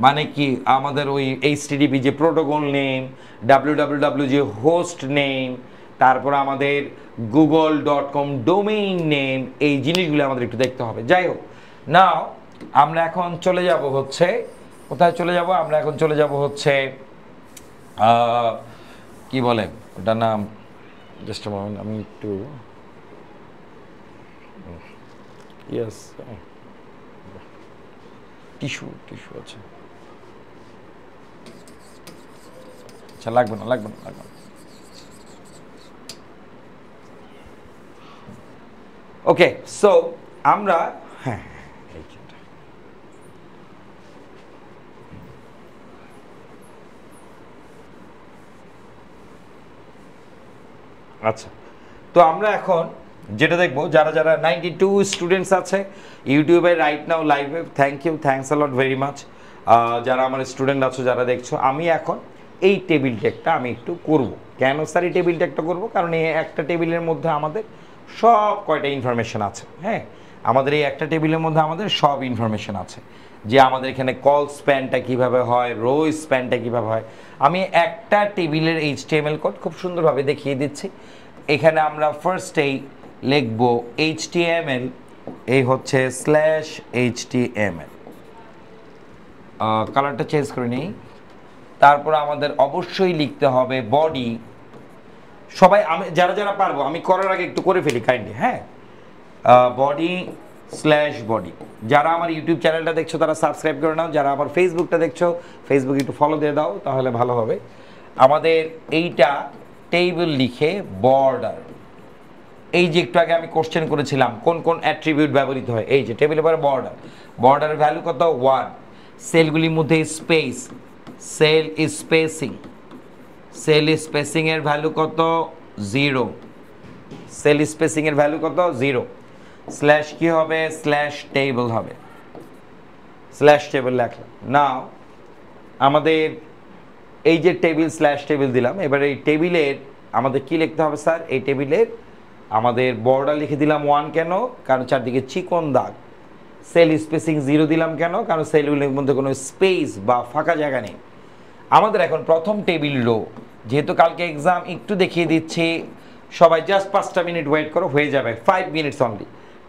মানে কি? আমাদের ওই HTTP যে প্রোটোকল নেম, www যে হোস্ট নেম, তারপর আমাদের google.com ডোমেইন নেম, এই জিনিসগুলো আমাদের একটু দেখতে হবে। যাই হোক, নাও আমরা এখন চলে যাব হচ্ছে কোথায় চলে যাব? আমরা এখন চলে যাব হচ্ছে কি বলে ওটার নাম, জাস্ট মোমেন্ট, আমি একটু ইয়েস টিস্যু আছে। আচ্ছা, লাগবে না। ওকে, সো আমরা আচ্ছা, তো আমরা এখন যেটা দেখবো, যারা 92 স্টুডেন্টস আছে ইউটিউবে রাইট নাও লাইভে, thanks a lot very much. যারা আমার স্টুডেন্ট আছো, যারা দেখছো, আমি এখন এই টেবিল ট্যাগটা আমি একটু করব। কেন স্যার এই টেবিল ট্যাগটা করবো? কারণ এই একটা টেবিলের মধ্যে আমাদের সব কয়টা ইনফরমেশন আছে। হ্যাঁ, আমাদের এই একটা টেবিলের মধ্যে আমাদের সব ইনফরমেশন আছে, যে আমাদের এখানে কল স্প্যানটা কিভাবে হয়, রো স্প্যানটা কিভাবে হয়। আমি একটা টেবিলের HTML কোড খুব সুন্দরভাবে দেখিয়ে দিচ্ছি। এখানে আমরা ফার্স্টেই লিখবো HTML, এই হচ্ছে /HTML, কালারটা চেঞ্জ করে নিই। তারপর আমাদের অবশ্যই লিখতে হবে বডি। সবাই আমি যারা পারবো, আমি করার আগে একটু করে ফেলি কাইন্ডলি। হ্যাঁ, body/body। যারা আমার ইউটিউব চ্যানেলটা দেখছো তারা সাবস্ক্রাইব করে নাও, যারা আমার ফেসবুকটা দেখছো ফেসবুক একটু ফলো দিয়ে দাও, তাহলে ভালো হবে। আমাদের এইটা টেবিল লিখে বর্ডার, এই যে একটু আগে আমি কোশ্চেন করেছিলাম কোন কোন অ্যাট্রিবিউট ব্যবহৃত হয়, এই যে টেবিলের পরে বর্ডারের ভ্যালু কত? 1। সেলগুলির মধ্যে স্পেস, সেল স্পেসিং এর ভ্যালু কত? 0। সেল স্পেসিং এর ভ্যালু কত? 0। স্ল্যাশ কি হবে? /table হবে। /table লেখলাম। নাও আমাদের এই যে /table দিলাম, এবার এই টেবিলের আমাদের কি লিখতে হবে স্যার? এই টেবিলের আমাদের বর্ডার লিখে দিলাম 1। কেন? কারণ চারদিকে চিকন দাগ। সেল স্পেসিং 0 দিলাম কেন? কারণ সেলগুলির মধ্যে কোনো স্পেস বা ফাঁকা জায়গা নেই। আমাদের এখন প্রথম টেবিল রো, যেহেতু কালকে এক্সাম, একটু দেখিয়ে দিচ্ছি, সবাই জাস্ট 5টা মিনিট ওয়েট করো, হয়ে যাবে 5 মিনিটস অনলি।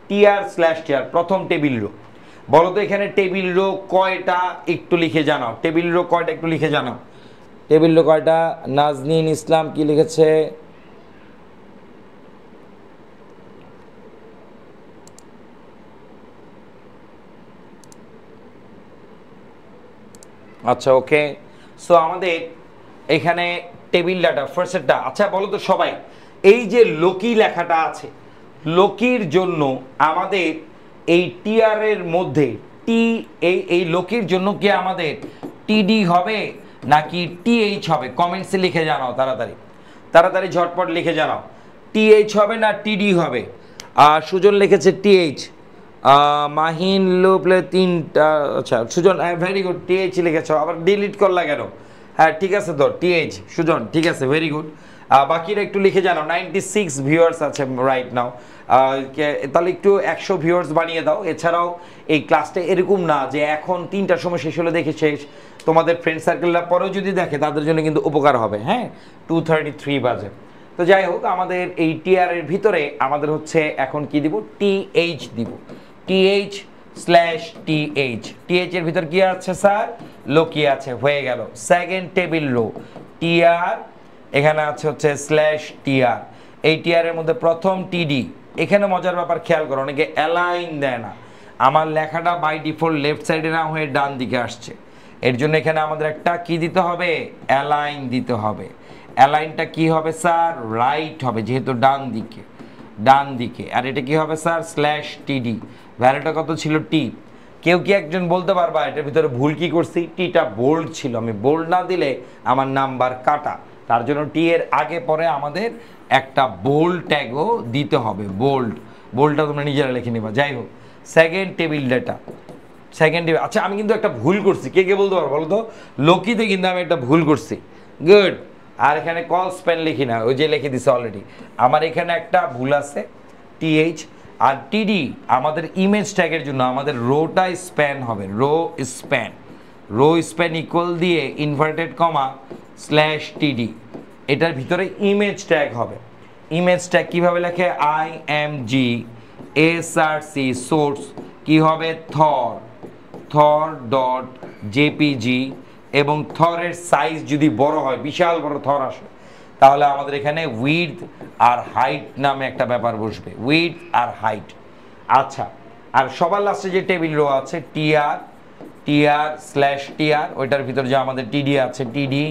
tr/tr প্রথম টেবিল রো। বলো তো এখানে টেবিল রো কয়টা একটু লিখে জানাও। টেবিল রো কয়টা একটু লিখে জানাও। টেবিল রো কয়টা? নাজনীন ইসলাম কি লিখেছে? আচ্ছা, ওকে। সো আমাদের এখানে টেবিল ডাটা ফার্স্টেরটা। আচ্ছা বলো তো সবাই, এই যে লোকি লেখাটা আছে, লোকির জন্য আমাদের এই টিআর এর মধ্যে এই লোকির জন্য কি আমাদের টিডি হবে নাকি টিএইচ হবে? কমেন্টসে লিখে জানাও, তাড়াতাড়ি ঝটপট লিখে জানাও। টিএইচ হবে না টিডি হবে? সুজন লিখেছে টিএইচ, মাহিন লোপলে 3টা। আচ্ছা সুজন, ভেরি গুড, টিএইচ লিখেছ, আবার ডিলিট করলা কেন? হ্যাঁ ঠিক আছে তো, টিএইচ সুজন, ঠিক আছে, ভেরি গুড। বাকিরা একটু লিখে জানো। 96 ভিউয়ার্স আছে রাইট নাও, তাহলে একটু 100 ভিউয়ার্স বানিয়ে দাও। এছাড়াও এই ক্লাসটা এরকম না যে এখন 3টার সময় শেষ হলে দেখে শেষ, তোমাদের ফ্রেন্ড সার্কেলরা পরেও যদি দেখে তাদের জন্য কিন্তু উপকার হবে। হ্যাঁ, 2:33 বাজে। তো যাই হোক, আমাদের এই টিআর এর ভিতরে আমাদের হচ্ছে এখন কি দিব, টিএইচ দিব, টিএইচ স্ল্যাশ টিএইচ। টিএইচ এর ভিতর কি আছে স্যার, লো কি আছে, হয়ে গেল সেকেন্ড টেবিল রো টিআর, এখানে আছে হচ্ছে স্ল্যাশ টিআর। এই টিআর এর মধ্যে প্রথম টিডি। এখানে মজার ব্যাপার খেয়াল করো, অনেকে অ্যালাইন দেয় না। আমার লেখাটা বাই ডিফল্ট লেফট সাইডে না হয়ে ডান দিকে আসছে, এর জন্য এখানে আমাদের একটা কি দিতে হবে, অ্যালাইন দিতে হবে। অ্যালাইনটা কি হবে স্যার, রাইট হবে, যেহেতু ডান দিকে, ডান দিকে। আর এটা কি হবে স্যার, স্ল্যাশ টিডি। ভ্যালুটা কত ছিল, টি। কেউ কি একজন বলতে পারবা এটার ভিতরে ভুল কি করছি, টিটা বোল্ড ছিল, আমি বোল্ড না দিলে আমার নাম্বার কাটা, তার জন্য টি এর আগে পরে আমাদের একটা বোল্ড ট্যাগও দিতে হবে। বোল্ড, বোল্ডটা তোমরা নিজেরা লিখে নিবা। যাই হোক, second table data, second table. আচ্ছা, আমি কিন্তু একটা ভুল করছি, কে কে বলতে পারো বলো তো, লকিতে কিন্তু আমি একটা ভুল করছি। গুড। আর এখানে কল স্প্যান লিখি না, ওই যে লিখে দিছে অলরেডি। আমার এখানে একটা ভুল আছে, টিএইচ আর টিডি আমাদের ইমেজ ট্যাগের জন্য আমাদের রোটা স্প্যান হবে, rho span, rho span equal দিয়ে ইনভার্টেড কমা স্ল্যাশ টিডি, এটার ভিতরে ইমেজ ট্যাগ হবে। ইমেজ ট্যাগ কিভাবে লেখে, IMG SRC সোর্স কি হবে, থর, থর ডট জেপিজি। এবং থরের সাইজ যদি বড় হয়, বিশাল বড় থর আসে, তাহলে আমাদের এখানে উইডথ আর হাইট নামে একটা ব্যাপার বসবে, উইডথ আর হাইট। আচ্ছা, আর সবার লাস্টে যে টেবিল রো আছে টিআর, টিআর স্ল্যাশ টিআর, ওইটার ভিতর যে আমাদের টিডি আছে, টিডি,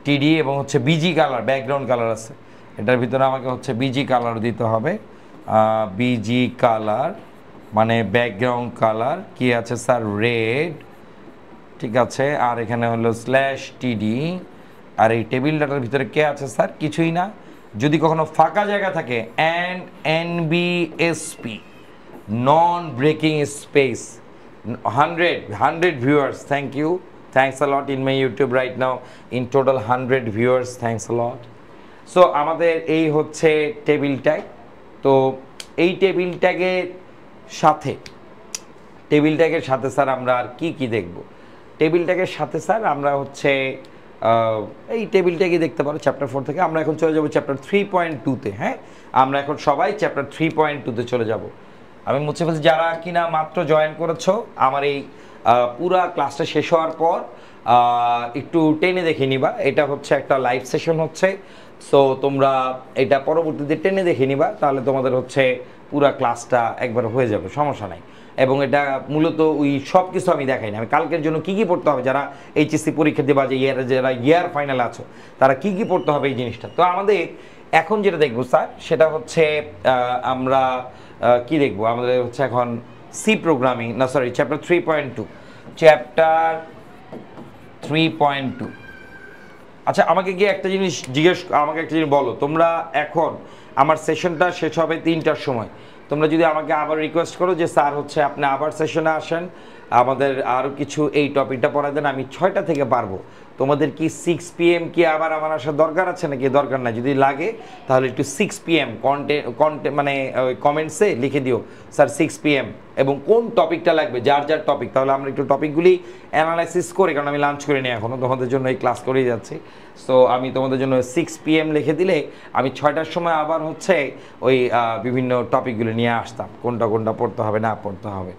টিডি এবং হচ্ছে বিজি কালার, ব্যাকগ্রাউন্ড কালার আছে, এটার ভিতরে আমাকে হচ্ছে বিজি কালার দিতে হবে। বিজি কালার মানে ব্যাকগ্রাউন্ড কালার কি আছে স্যার, রেড, ঠিক আছে। আর এখানে হলো স্ল্যাশ টিডি। আর এই টেবিল ডাটার ভিতরে কে আছে স্যার, কিছুই না। যদি কখনো ফাঁকা জায়গা থাকে, and NBSP, non breaking space, 100 viewers, thank you, thanks a lot in my YouTube right now, in total 100 viewers, thanks a lot. So আমাদের এই হচ্ছে টেবিল ট্যাগ। তো এই টেবিল ট্যাগের সাথে, টেবিল ট্যাগের সাথে স্যার আমরা আর কি কি দেখব, টেবিল ট্যাগের সাথে স্যার আমরা হচ্ছে এই টেবিল ট্যাগই দেখতে পারো চ্যাপ্টার 4 থেকে। আমরা এখন চলে যাব চ্যাপ্টার 3.2-তে। হ্যাঁ, আমরা এখন সবাই চ্যাপ্টার 3.2-তে চলে যাব। আমি মুছে ফেলছি, যারা কিনা মাত্র জয়েন করেছো আমার এই পুরা ক্লাসটা শেষ হওয়ার পর একটু টেনে দেখে নিবা, এটা হচ্ছে একটা লাইভ সেশন হচ্ছে। সো তোমরা এটা পরবর্তীতে টেনে দেখে নিবা, তাহলে তোমাদের হচ্ছে পুরা ক্লাসটা একবার হয়ে যাবে, সমস্যা নাই। এবং এটা মূলত ওই সব কিছু আমি দেখাই না, আমি কালকের জন্য কী কী পড়তে হবে, যারা এইচএসসি পরীক্ষা দেবা, যে যারা ইয়ার ফাইনাল আছো তারা কী কী পড়তে হবে এই জিনিসটা। তো আমাদের এখন যেটা দেখবো স্যার, সেটা হচ্ছে আমরা কি দেখবো, আমাদের হচ্ছে এখন সি প্রোগ্রামিং, না সরি, চ্যাপ্টার 3.2, চ্যাপ্টার 3.2। আচ্ছা, আমাকে কি একটা জিনিস আমাকে একটা জিনিস বলো, তোমরা এখন আমার সেশনটা শেষ হবে 3টার সময়, তোমরা যদি আমাকে আবার রিকোয়েস্ট করো যে স্যার হচ্ছে আপনি আবার সেশনে আসেন, আমাদের আরও কিছু এই টপিকটা পড়াই দেন, আমি 6টা থেকে পারবো। তোমাদের কি 6 PM কি আবার আমার আসার দরকার আছে নাকি দরকার নাই? যদি লাগে তাহলে একটু 6 PM মানে ওই কমেন্টসে লিখে দিও স্যার 6 PM, এবং কোন টপিকটা লাগবে, যার যার টপিক, তাহলে আমরা একটু টপিকগুলি অ্যানালাইসিস করি, কারণ আমি লাঞ্চ করিনি এখনও, তোমাদের জন্য এই ক্লাস করেই যাচ্ছি। সো আমি তোমাদের জন্য 6 PM লিখে দিলে আমি 6টার সময় আবার হচ্ছে ওই বিভিন্ন টপিকগুলো নিয়ে আসতাম, কোনটা কোনটা পড়তে হবে না পড়তে হবে।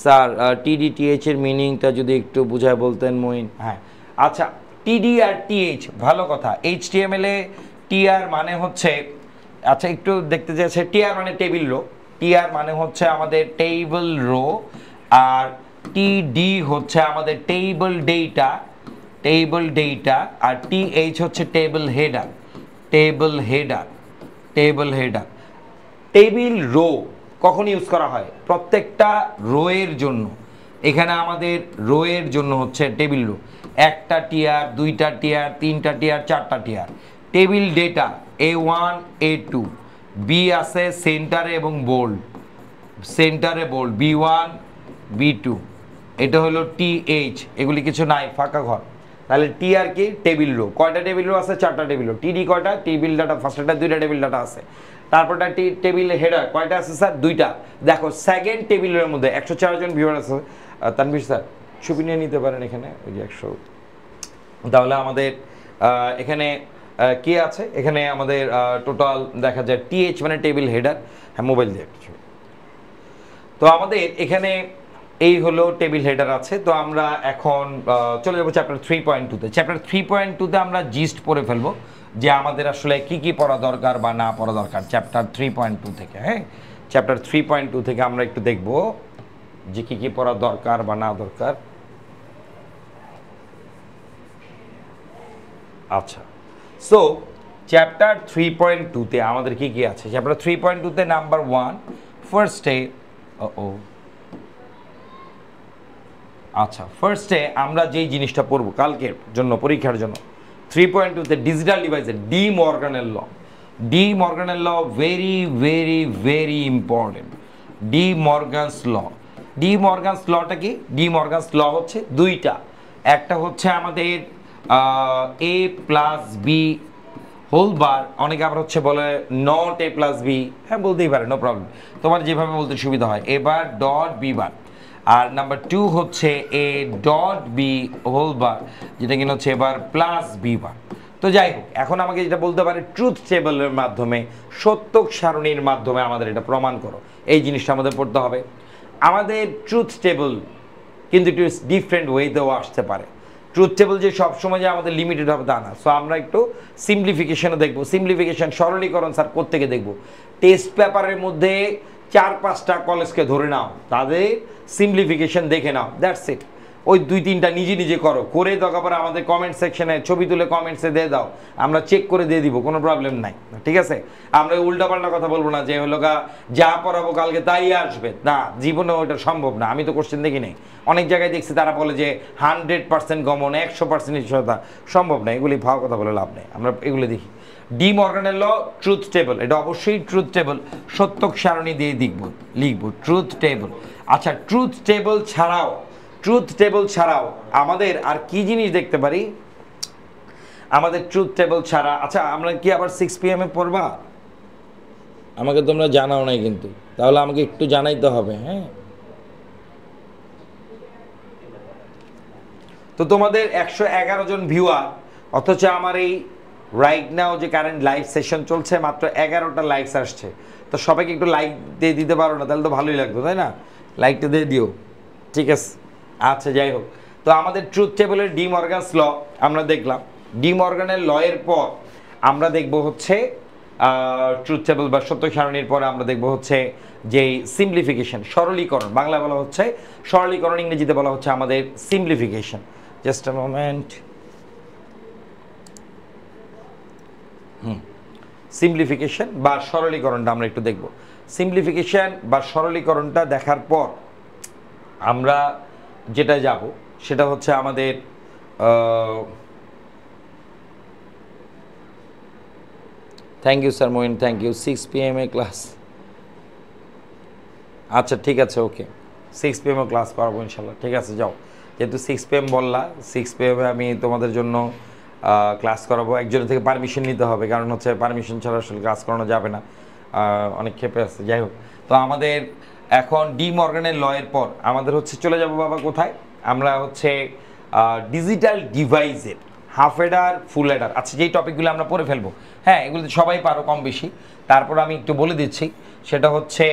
স্যার TDTH এর মিনিংটা যদি একটু বুঝায় বলতেন মঈন। হ্যাঁ, আচ্ছা, TD আর TH ভালো কথা। HTML এ TR মানে হচ্ছে, আচ্ছা একটু দেখতে চাইছে, TR মানে টেবিল রো, TR মানে হচ্ছে আমাদের টেবিল রো, আর TD হচ্ছে আমাদের টেবিল ডেটা, টেবিল ডেটা, আর TH হচ্ছে table header, table header, table header. Table row কখন ইউজ করা হয়? প্রত্যেকটা রোয়ের জন্য। এখানে আমাদের রোয়ের জন্য হচ্ছে টেবিল রো, একটা টিয়ার, দুইটা টিয়ার, তিনটা টিয়ার, চারটা টিয়ার। Table data A1 A2, B আছে সেন্টারে এবং বোল্ড, সেন্টারে বোল্ড, B1 B2, এটা হলো TH, এগুলি কিছু নাই, ফাঁকা ঘর। তাহলে টি আর কি, টেবিল রো। কয়টা টেবিল রো আছে? 4টা টেবিল রো। TD কয়টা? টেবিল ডাটা ফার্স্টটা 2টা টেবিল ডাটা আছে। তারপরটা টেবিল হেডার কয়টা আছে স্যার? 2টা। দেখো সেকেন্ড টেবিলের মধ্যে 104 জন ভিউয়ার আছে, তানভীর স্যার ছবি নিয়ে নিতে পারেন এখানে ওই যে 100। তাহলে আমাদের এখানে কি আছে, এখানে আমাদের টোটাল দেখা যায় টিএইচ মানে টেবিল হেডার। হ্যাঁ, মোবাইল দিয়ে একটা ছবি। তো আমাদের এখানে এই হলো টেবিল হেডার আছে। তো আমরা এখন চলে যাবো চ্যাপ্টার 3.2-তে। চ্যাপ্টার 3.2-তে আমরা জিস্ট পড়ে ফেলবো যে আমাদের আসলে কি কি পড়া দরকার বা না পড়া দরকার চ্যাপ্টার 3.2 থেকে। হ্যাঁ, চ্যাপ্টার 3.2 থেকে আমরা একটু দেখব যে কি কি পড়া দরকার বা না দরকার। আচ্ছা, সো চ্যাপ্টার 3.2-তে আমাদের কি কি আছে? চ্যাপ্টার 3.2-তে নাম্বার 1 ফার্স্টে আচ্ছা, ফার্স্টে আমরা যেই জিনিসটা পড়বো কালকের জন্য, পরীক্ষার জন্য 3.2-তে ডিজিটাল ডিভাইসের ডি মর্গানের ল। ডি মর্গানের law very very very important. De Morgan's law. De Morgan's লটা কি? ডি মর্গানস ল হচ্ছে দুইটা। একটা হচ্ছে আমাদের এ প্লাস বি হোল বার, অনেকে আবার হচ্ছে বলে নট এ প্লাস বি। হ্যাঁ, বলতেই পারে, নো প্রবলেম, তোমার যেভাবে বলতে সুবিধা হয়। এবার ডট বি বার। আর নাম্বার 2 হচ্ছে A dot B whole bar, যেটা কিনা হচ্ছে এবার প্লাস বি বার। তো যাই হোক, এখন আমাকে যেটা বলতে পারে ট্রুথ টেবলের মাধ্যমে, সত্যক সারণীর মাধ্যমে আমাদের এটা প্রমাণ করো, এই জিনিসটা আমাদের পড়তে হবে। আমাদের ট্রুথ টেবল কিন্তু একটু ডিফারেন্ট ওয়েতেও আসতে পারে। ট্রুথ টেবল যে সবসময় যে আমাদের লিমিটেড হবে তা না। সো আমরা একটু সিম্পলিফিকেশনও দেখবো। সিম্পলিফিকেশন, সরলীকরণ স্যার কোত্থেকে দেখবো? টেস্ট পেপারের মধ্যে 4-5টা কলেজকে ধরে নাও, তাদের সিম্পলিফিকেশন দেখে নাও, দ্যাটস ইট। ওই 2-3টা নিজে নিজে করো, করে দরকার পরে আমাদের কমেন্ট সেকশনে ছবি তুলে কমেন্টসে দিয়ে দাও, আমরা চেক করে দিয়ে দিব, কোনো প্রবলেম নাই, ঠিক আছে? আমরা উল্টাপাল্টা কথা বলবো না যে হলো যা পড়াবো কালকে তাই আসবে, না, জীবনে ওইটা সম্ভব না। আমি তো কোশ্চেন দেখি নেই, অনেক জায়গায় দেখছি তারা বলে যে 100% গমন, 100% নিশ্চয়তা, সম্ভব না। এগুলি ভাও কথা বলে লাভ নেই, আমরা এগুলো দেখি। ডি মর্গানের ল ট্রুথ টেবল, এটা অবশ্যই ট্রুথ টেবল, সত্যক সারণী দিয়ে লিখবো ট্রুথ টেবল। আচ্ছা, ট্রুথ টেবল ছাড়াও আমাদের আর কি জিনিস দেখতে পারি? আমাদের ট্রুথ টেবল ছাড়া, আচ্ছা আমরা কি আবার 6 PM পড়বা? আমাকে তোমরা জানাও নাই কিন্তু, তাহলে আমাকে একটু জানাইতে হবে। হ্যাঁ, তো তোমাদের 111 জন ভিউয়ার, অথচ আমার এই রাইট নাও যে কারেন্ট লাইভ সেশন চলছে মাত্র 11টা লাইকস আসছে। তো সবাইকে একটু লাইক দিয়ে দিতে পারো না? তাহলে তো ভালোই লাগতো, তাই না? লাইকটা দিয়ে দিও, ঠিক আছে? আচ্ছা, যাই হোক, তো আমাদের ট্রুথ টেবলের ডি মর্গানস ল আমরা দেখলাম। ডি মর্গানের ল এর পর আমরা দেখব হচ্ছে ট্রুথ টেবল বা সত্য সারণীর পরে আমরা দেখব হচ্ছে যে সিম্পলিফিকেশন, সরলীকরণ। বাংলা বলা হচ্ছে সরলীকরণ, ইংরেজিতে বলা হচ্ছে আমাদের simplification. Just a moment. Simplification বা সরলীকরণটা আমরা একটু দেখব। সিম্পলিফিকেশন বা সরলীকরণটা দেখার পর আমরা যেটা যাব সেটা হচ্ছে আমাদের thank you sir Mohin, thank you. 6 PM class, আচ্ছা ঠিক আছে, ওকে, 6 PM ক্লাস করাবো ইনশাল্লাহ, ঠিক আছে। যাও, যেহেতু 6 PM বললা, 6 PM আমি তোমাদের জন্য ক্লাস করাবো। একজনের থেকে পারমিশন নিতে হবে, কারণ হচ্ছে পারমিশন ছাড়া আসলে ক্লাস করানো যাবে না, অনেক ক্ষেপে আছে। যাই হোক, তো আমাদের এখন ডি মর্গানের ল এর পর আমাদের হচ্ছে চলে যাব বাবা কোথায়? আমরা হচ্ছে ডিজিটাল ডিভাইসের হাফ এডার, ফুল এডার। আচ্ছা, যেই টপিকগুলো আমরা পড়ে ফেলবো, হ্যাঁ, এগুলো সবাই পারো কম বেশি, তারপর আমি একটু বলে দিচ্ছি। সেটা হচ্ছে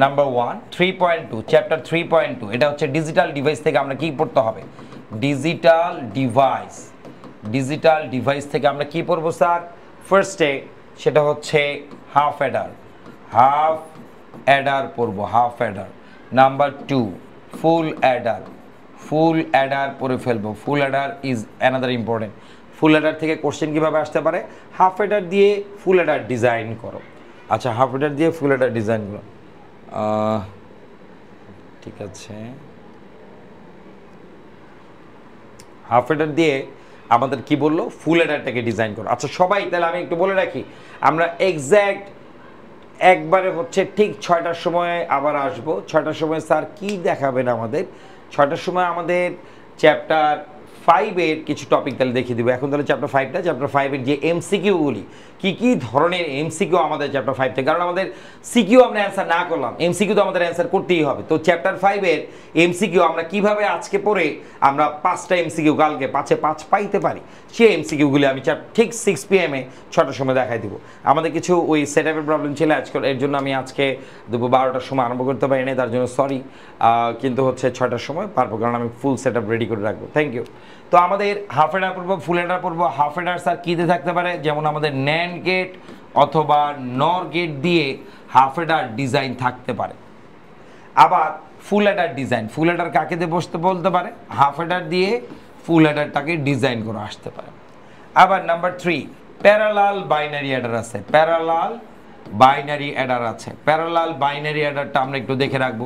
নাম্বার 1 3.2, চ্যাপ্টার 3.2, এটা হচ্ছে ডিজিটাল ডিভাইস থেকে আমরা কি পড়তে হবে? ডিজিটাল ডিভাইস থেকে আমরা কি পড়বো স্যার? ফার্স্টে সেটা হচ্ছে হাফ অ্যাডার পড়বো, হাফ অ্যাডার। নাম্বার 2 ফুল অ্যাডার পড়ে ফেলবো। ফুল Eder is another important. Full Eder থেকে কোশ্চেন কীভাবে আসতে পারে? হাফ অ্যাডার দিয়ে ফুল অ্যাডার ডিজাইন করো। আচ্ছা, হাফ অ্যাডার দিয়ে ফুল অ্যাডার ডিজাইন করো, ঠিক আছে। হাফ অ্যাডার দিয়ে আমাদের কি বললো? ফুল অ্যাডারটাকে ডিজাইন করো। আচ্ছা সবাই, তাহলে আমি একটু বলে রাখি, আমরা এক্স্যাক্ট একবারে হচ্ছে ঠিক 6টার সময় আবার আসবো। 6টার সময় স্যার কি দেখাবেন আমাদের? 6টার সময় আমাদের চ্যাপ্টার 5-এর কিছু টপিক তাহলে দেখিয়ে দিব। এখন তাহলে চ্যাপ্টার 5টা, চ্যাপ্টার 5-এর যে এমসিকিউগুলি কী ধরনের এমসিকিউ আমাদের চ্যাপ্টার 5 থেকে, কারণ আমাদের সিকিউ আমরা অ্যান্সার না করলাম, এমসিকিউ তো আমাদের অ্যান্সার করতেই হবে। তো চ্যাপ্টার 5-এর এমসিকিউ আমরা কিভাবে আজকে পড়ে আমরা 5টা এমসিকিউ কালকে 5-এ 5 পাইতে পারি, সেই এমসিকিউগুলি আমি ঠিক 6 PM 6টার সময় দেখাই দিব। আমাদের কিছু ওই সেটআপের প্রবলেম ছিল আজকাল, এর জন্য আমি আজকে দুপুর 12টার সময় আরম্ভ করতে পারি নাই, তার জন্য সরি। কিন্তু হচ্ছে 6টার সময় পারবো, কারণ আমি ফুল সেটআপ রেডি করে রাখবো। Thank you. তো আমাদের হাফ এডার পড়বো, ফুল এডার পড়বো। হাফ এডার স্যার কীতে থাকতে পারে, যেমন আমাদের ন্যান্ড গেট অথবা নর গেট দিয়ে হাফ এডার ডিজাইন থাকতে পারে। আবার ফুল এডার ডিজাইন, ফুল এডার কাকে দিয়ে বলতে পারে, হাফ এডার দিয়ে ফুল এডারটাকে ডিজাইন করে আসতে পারে। আবার নাম্বার 3 প্যারালাল বাইনারি অ্যাডার আছে, প্যারালাল বাইনারি অ্যাডার আছে। প্যারালাল বাইনারি অ্যাডারটা আমরা একটু দেখে রাখবো।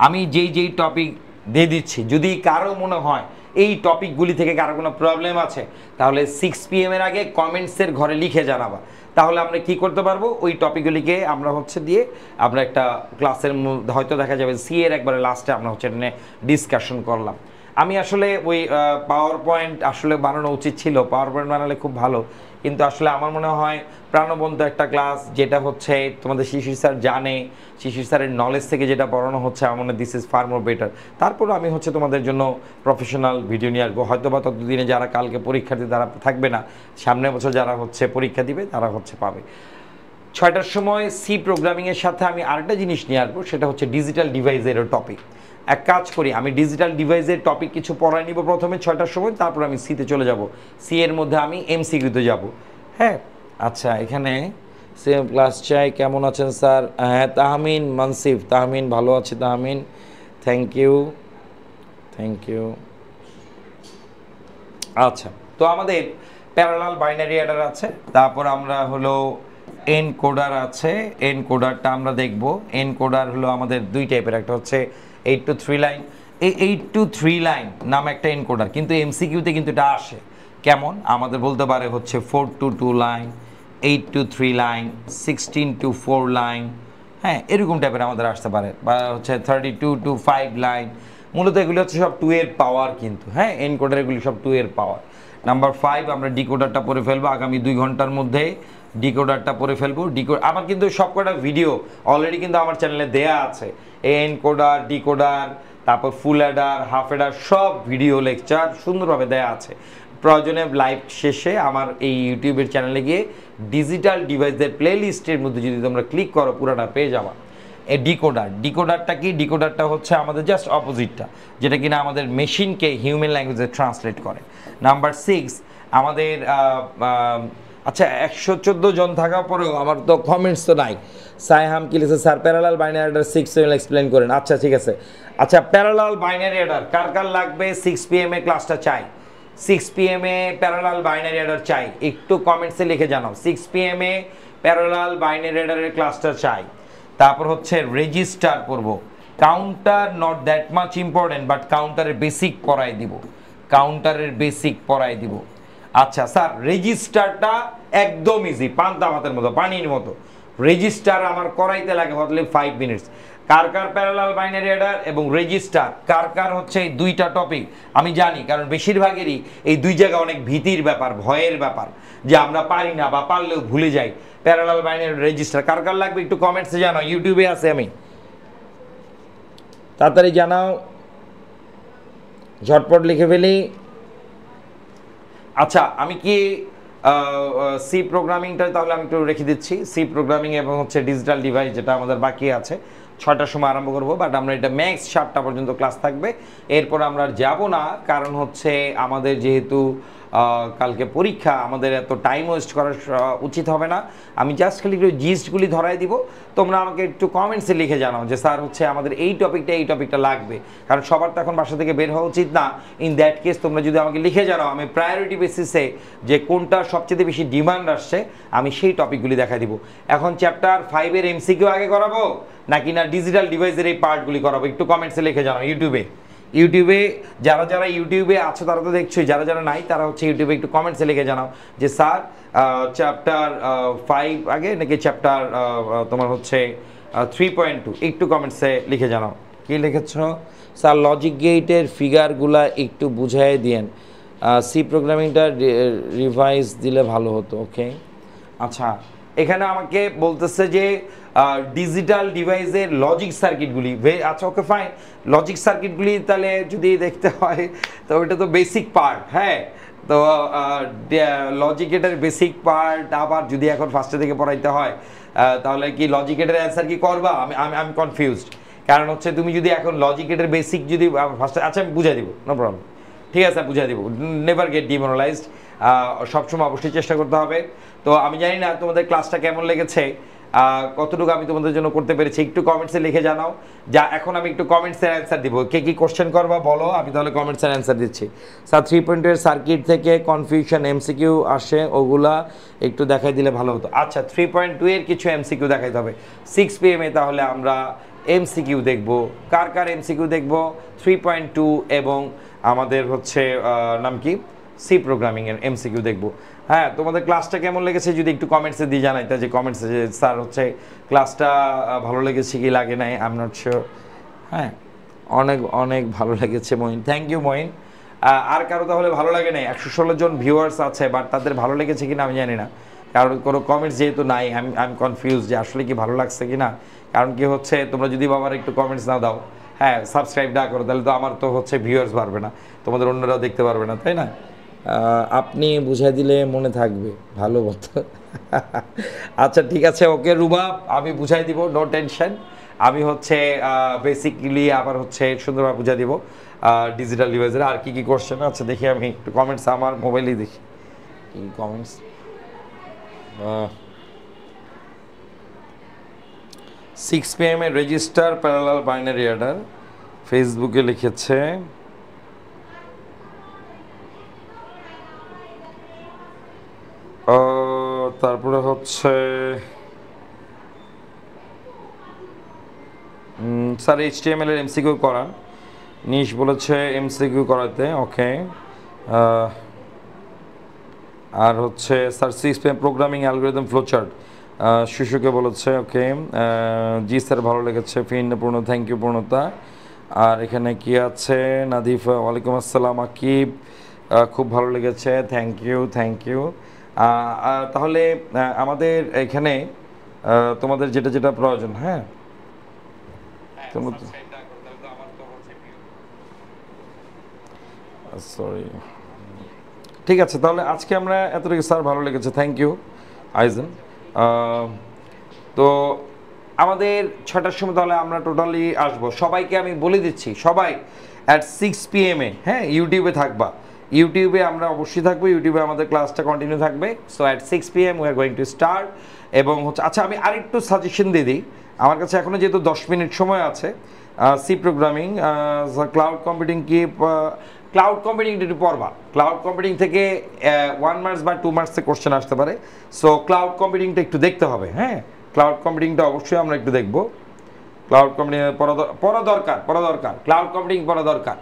আমি যেই টপিক দিয়ে দিচ্ছি, যদি কারো মনে হয় এই টপিকগুলি থেকে কারো কোনো প্রবলেম আছে, তাহলে 6 PM এর আগে কমেন্টসের ঘরে লিখে জানাবা। তাহলে আমরা কি করতে পারবো, ওই টপিকগুলিকে আমরা হচ্ছে দিয়ে আমরা একটা ক্লাসের মধ্যে হয়তো দেখা যাবে সি এর একবারে লাস্টে আমরা হচ্ছে এটা নিয়ে ডিসকাশন করলাম। আমি আসলে ওই পাওয়ার পয়েন্ট আসলে বানানো উচিত ছিল, পাওয়ার পয়েন্ট বানালে খুব ভালো, কিন্তু আসলে আমার মনে হয় প্রাণবন্ত একটা ক্লাস, যেটা হচ্ছে তোমাদের শিশির স্যার জানে, শিশির স্যারের নলেজ থেকে যেটা পড়ানো হচ্ছে, আমার মনে হয় this is far more better. তারপরও আমি হচ্ছে তোমাদের জন্য প্রফেশনাল ভিডিও নিয়ে আসবো, হয়তো বা ততদিনে যারা কালকে পরীক্ষার্থী তারা থাকবে না, সামনের বছর যারা হচ্ছে পরীক্ষা দিবে তারা হচ্ছে পাবে। 6টার সময় সি প্রোগ্রামিংয়ের সাথে আমি আরেকটা জিনিস নিয়ে আসবো, সেটা হচ্ছে ডিজিটাল ডিভাইসেরও টপিক। এক কাজ করি, আমি ডিজিটাল ডিভাইসের টপিক কিছু পড়াই নিব প্রথমে 6টার সময়, তারপর আমি সিতে চলে যাব। সি এর মধ্যে আমি এমসিকিউতে যাব। হ্যাঁ, আচ্ছা, এখানে সেম ক্লাস চাই, কেমন আছেন স্যার? হ্যাঁ, তাহমিন মানসিফ, তাহমিন ভালো আছে, Tahmin thank you, thank you. আচ্ছা, তো আমাদের প্যারালাল বাইনারি অ্যাডার আছে, তারপর আমরা হলো এনকোডার আছে, এনকোডারটা আমরা দেখব। এনকোডার হলো আমাদের দুই টাইপের, একটা হচ্ছে 8 to 3 লাইন, এই 8 to 3 লাইন নাম একটা এনকোডার, কিন্তু এমসিকিউতে কিন্তু এটা আসে কেমন, আমাদের বলতে পারে হচ্ছে 4 to 2 line, 8 to 3 line, 16 to 4 line, হ্যাঁ এরকম টাইপের আমাদের আসতে পারে, বা হচ্ছে 32 to 5 লাইন। মূলত এগুলি হচ্ছে সব 2 এর পাওয়ার, কিন্তু হ্যাঁ এনকোডার এগুলি সব 2 এর পাওয়ার। নাম্বার 5 আমরা ডিকোডারটা পড়ে ফেলবো আগামী 2 ঘন্টার মধ্যে, ডিকোডারটা পড়ে ফেলবো। আমার কিন্তু সবকটা ভিডিও অলরেডি কিন্তু আমার চ্যানেলে দেয়া আছে, এনকোডার, ডিকোডার, তারপর ফুল অ্যাডার, হাফ অ্যাডার, সব ভিডিও লেকচার সুন্দরভাবে দেয়া আছে। প্রয়োজনে লাইভ শেষে আমার এই ইউটিউবের চ্যানেলে গিয়ে ডিজিটাল ডিভাইসের প্লে লিস্টের মধ্যে যদি তোমরা ক্লিক করো পুরোটা পেয়ে যাবা। এই ডিকোডারটা কি, ডিকোডারটা হচ্ছে আমাদের জাস্ট অপোজিটটা, যেটা কিনা আমাদের মেশিনকে হিউম্যান ল্যাঙ্গুয়েজে ট্রান্সলেট করে। নাম্বার 6 আমাদের আচ্ছা 114 জন থাকার পরেও আমার তো কমেন্টস তো নাই। সাইহাম কি লিখেছে, sir parallel binary Eder 6 explain করেন। আচ্ছা ঠিক আছে, আচ্ছা প্যারালাল বাইনারি অ্যাডার কার কার লাগবে, 6 PM এ ক্লাসটা চাই, 6 PM এ প্যারালাল বাইনারি অ্যাডার চাই, একটু কমেন্টসে লিখে জানাও 6 PM এ প্যারালাল বাইনারি অ্যাডারের ক্লাসটা চাই। তারপর হচ্ছে রেজিস্টার করব, counter not that much important, but কাউন্টারের বেসিক পড়াই দিব, কাউন্টারের বেসিক পড়াই দিব। আচ্ছা স্যার রেজিস্টারটা একদম ইজি, পান্তা ভাতের মতো, পানির মতো। রেজিস্টার আমার করাইতে লাগে বদলে 5 মিনিটস। কার কার প্যারালাল বাইনারি অ্যাডার এবং রেজিস্টার, কার কার হচ্ছে এই দুইটা টপিক আমি জানি, কারণ বেশিরভাগেরই এই দুই জায়গা অনেক ভীতির ব্যাপার, ভয়ের ব্যাপার, যে আমরা পারি না বা পারলেও ভুলে যাই। প্যারালাল বাইনারি রেজিস্টার কার কার লাগবে একটু কমেন্টসে জানাও, ইউটিউবে আছে আমি, তাড়াতাড়ি জানাও, ঝটপট লিখে ফেলি। আচ্ছা আমি কি সি প্রোগ্রামিংটা তাহলে আমি একটু রেখে দিচ্ছি, সি প্রোগ্রামিং এবং হচ্ছে ডিজিটাল ডিভাইস যেটা আমাদের বাকি আছে 6টার সময় আরম্ভ করবো, বাট আমরা এটা ম্যাক্স 7টা পর্যন্ত ক্লাস থাকবে, এরপর আমরা যাব না, কারণ হচ্ছে আমাদের যেহেতু কালকে পরীক্ষা, আমাদের এত টাইম ওয়েস্ট করা উচিত হবে না। আমি জাস্ট খালি একটু জিস্টগুলি ধরাই দিব, তোমরা আমাকে একটু কমেন্টসে লিখে জানাও যে স্যার হচ্ছে আমাদের এই টপিকটা লাগবে, কারণ সবার তো এখন বাসা থেকে বের হওয়া উচিত না। ইন দ্যাট কেস তোমরা যদি আমাকে লিখে জানাও, আমি প্রায়োরিটি বেসিসে যে কোনটা সবচেয়ে বেশি ডিমান্ড আসছে আমি সেই টপিকগুলি দেখা দিব। এখন চ্যাপ্টার 5-এর এমসিকিউ আগে করাবো নাকি না ডিজিটাল ডিভাইসের এই পার্টগুলি করাবো, একটু কমেন্টসে লিখে জানাও। ইউটিউবে যারা ইউটিউবে আছো তারা তো দেখছোই, যারা নাই তারা হচ্ছে ইউটিউবে একটু কমেন্টসে লিখে জানাও যে স্যার চ্যাপ্টার 5 আগে নাকি চ্যাপ্টার তোমার হচ্ছে 3.2, একটু কমেন্টসে লিখে জানাও। কি লিখেছ? স্যার লজিক গেটের ফিগারগুলা একটু বুঝাই দিয়েন। সি প্রোগ্রামিংটা রিভাইজ দিলে ভালো হতো। ওকে, আচ্ছা এখানে আমাকে বলতেছে যে ডিজিটাল ডিভাইসের লজিক সার্কিটগুলি, আচ্ছা ওকে ফাইন, লজিক সার্কিটগুলি তাহলে যদি দেখতে হয় তো ওইটা তো বেসিক পার্ট। হ্যাঁ, তো লজিক এটার বেসিক পার্ট আবার যদি এখন ফার্স্টে থেকে পড়াইতে হয় তাহলে কি লজিক এটার অ্যান্সার কি করবা? আমি আমি আমি কনফিউজড। কারণ হচ্ছে তুমি যদি এখন লজিক এটার বেসিক যদি ফার্স্টে, আচ্ছা আমি বুঝাই দিব, নো প্রবলেম, ঠিক আছে বুঝাই দিব, নেভার গেট ডিমোরালাইজড, সবসময় অবশ্যই চেষ্টা করতে হবে। তো আমি জানি না তোমাদের ক্লাসটা কেমন লেগেছে, কতটুকু আমি তোমাদের জন্য করতে পেরেছি, একটু কমেন্টসে লিখে জানাও। যা এখন আমি একটু কমেন্টসের অ্যান্সার দিব, কে কি কোশ্চেন করবা বলো, আমি তাহলে কমেন্টসের অ্যান্সার দিচ্ছি। স্যার 3.2 সার্কিট থেকে কনফিউশন এমসিকিউ আসে, ওগুলা একটু দেখাই দিলে ভালো হতো। আচ্ছা 3.2 এর কিছু এমসিকিউ দেখাইতে হবে 6 PM এ, তাহলে আমরা এমসিকিউ দেখব। কার কার এমসিকিউ দেখব? 3.2 এবং আমাদের হচ্ছে নাম কি, সি প্রোগ্রামিংয়ের এমসিকিউ দেখব। হ্যাঁ, তোমাদের ক্লাসটা কেমন লেগেছে যদি একটু কমেন্টসে দিয়ে জানাইতে, যে কমেন্টসে যে স্যার হচ্ছে ক্লাসটা ভালো লেগেছে কি লাগে নাই, আই এম নট শিওর। হ্যাঁ, অনেক অনেক ভালো লেগেছে মঈন, থ্যাংক ইউ মঈন। আর কারো তাহলে ভালো লাগে নাই? 116 জন ভিউয়ার্স আছে, বাট তাদের ভালো লেগেছে কিনা আমি জানি না, কারণ কোনো কমেন্টস যেহেতু নাই, আই এম কনফিউজ যে আসলে কি ভালো লাগছে কিনা। কারণ কি হচ্ছে, তোমরা যদি বাবার একটু কমেন্টস না দাও, হ্যাঁ সাবস্ক্রাইব না করো, তাহলে তো আমার তো হচ্ছে ভিউয়ার্স বাড়বে না, তোমাদের অন্যরাও দেখতে পারবে না, তাই না? আপনি বুঝাই দিলে মনে থাকবে, ভালো মতো। আচ্ছা ঠিক আছে, ওকে রুবাব, আমি বুঝাই দিব, নো টেনশন। আমি হচ্ছে বেসিক্যালি আবার হচ্ছে সুন্দরভাবে বুঝাই দিব ডিজিটাল ডিভাইসের আর কি কি কোশ্চেন। আচ্ছা দেখি আমি একটু কমেন্টস আমার মোবাইলেই দেখি কি কমেন্টস। 6 PM এ রেজিস্টার প্যারালাল বাইনারি অ্যাডার, ফেসবুকে লিখেছে। তারপরে হচ্ছে স্যার HTML এর এমসিকিউ করান, নিশ বলেছে এমসিকিউ করাতে। ওকে, আর হচ্ছে sir 6 PM programming algorithm flowchart, শিশুকে বলেছে। ওকে, জি স্যার ভালো লেগেছে, পূর্ণ, থ্যাংক ইউ পূর্ণতা। আর এখানে কি আছে, নাদিফ ওয়ালাইকুম আসসালাম, আকিব খুব ভালো লেগেছে, থ্যাংক ইউ থ্যাংক ইউ। তাহলে আমাদের এখানে তোমাদের যেটা যেটা প্রয়োজন, হ্যাঁ সরি, ঠিক আছে তাহলে আজকে আমরা এতটুকু। স্যার ভালো লেগেছে, থ্যাংক ইউ আইজন। তো আমাদের 6টার সময় তাহলে আমরা টোটালি আসবো। সবাইকে আমি বলে দিচ্ছি, সবাই অ্যাট 6 PM এ, হ্যাঁ ইউটিউবে থাকবা, ইউটিউবে আমরা অবশ্যই থাকবো, ইউটিউবে আমাদের ক্লাসটা কন্টিনিউ থাকবে। So at 6 PM we are going to start. এবং হচ্ছে আচ্ছা আমি আরেকটু সাজেশন দিয়ে দিই, আমার কাছে এখনও যেহেতু 10 মিনিট সময় আছে। সি প্রোগ্রামিং, ক্লাউড কম্পিউটিং কি, ক্লাউড কম্পিউটিং একটু পড়বা, ক্লাউড কম্পিউটিং থেকে 1 মার্কস বা 2 মার্কসে কোশ্চেন আসতে পারে। সো ক্লাউড কম্পিউটিংটা একটু দেখতে হবে, হ্যাঁ ক্লাউড কম্পিউটিংটা অবশ্যই আমরা একটু দেখবো। ক্লাউড কম্পিউটিং পড়া দরকার, ক্লাউড কম্পিউটিং পড়া দরকার।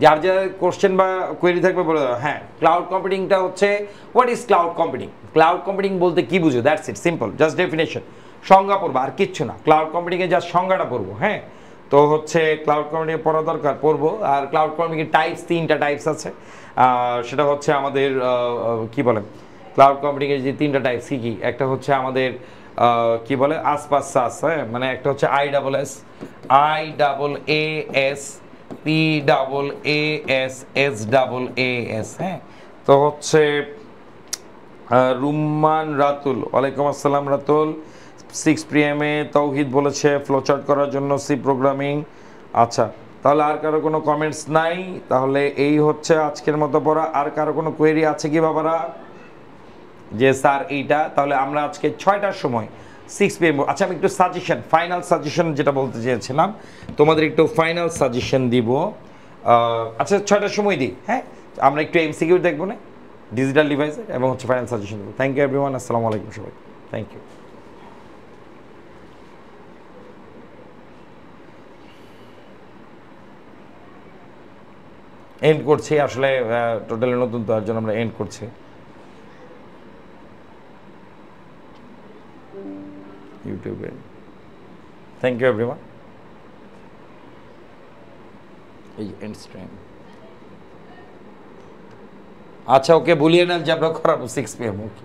যার যার কোশ্চেন বা কোয়েরি থাকবে বলে দাও। হ্যাঁ, ক্লাউড কম্পিউটিংটা হচ্ছে, what is cloud computing, cloud computing বলতে কি বুঝো, that's it, simple, just definition, সংজ্ঞা পড়বো আর কিচ্ছু না। ক্লাউড কম্পিউটিংয়ে জাস্ট সংজ্ঞাটা পড়বো। হ্যাঁ, তো হচ্ছে ক্লাউড কম্পিউটিং পড়া দরকার, পড়বো। আর ক্লাউড কম্পিউটিংয়ের টাইপস, 3টা টাইপস আছে। সেটা হচ্ছে আমাদের কি বলে, ক্লাউড কম্পিউটিংয়ের যে 3টা টাইপস কী কী, একটা হচ্ছে আমাদের কি বলে আসপাস সাস, হ্যাঁ মানে একটা হচ্ছে ISS, IAAS, PAAS, SAAS। হ্যাঁ, তো হচ্ছে রুম্মান রাতুল, ওয়ালাইকুম আসসালাম রাতুল, 6 PM এ তৌহিদ বলেছে ফ্লোচার্ট করার জন্য সি প্রোগ্রামিং। আচ্ছা তাহলে আর কারো কোনো কমেন্টস নাই, তাহলে এই হচ্ছে আজকের মতো পড়া। আর কারো কোনো কোয়েরি আছে কি বাবারা, যে স্যার এইটা, তাহলে আমরা আজকে 6টার সময় 6 PM। আচ্ছা আমি একটু সাজেশন, ফাইনাল সাজেশন যেটা বলতে চেয়েছিলাম, তোমাদের একটু ফাইনাল সাজেশন দিব। আচ্ছা 6টার সময় দিই, হ্যাঁ আমরা একটু এমসিকিউ দেখবো না ডিজিটাল ডিভাইসে, এবং হচ্ছে ফাইনাল সাজেশন দেবো। থ্যাংক ইউ এভরিওয়ান, আসসালামু আলাইকুম সবাই, থ্যাংক ইউ। এন্ড করছি, আসলে টোটালি নতুন তো, তার জন্য আমরা এন্ড করছি। ইউটিউবে থ্যাংক ইউ এভরিওয়ান, এই এন্ড স্ট্রিম। আচ্ছা ওকে বুলিয়ে নেন যে আমরা করাবো 6 PM ওকে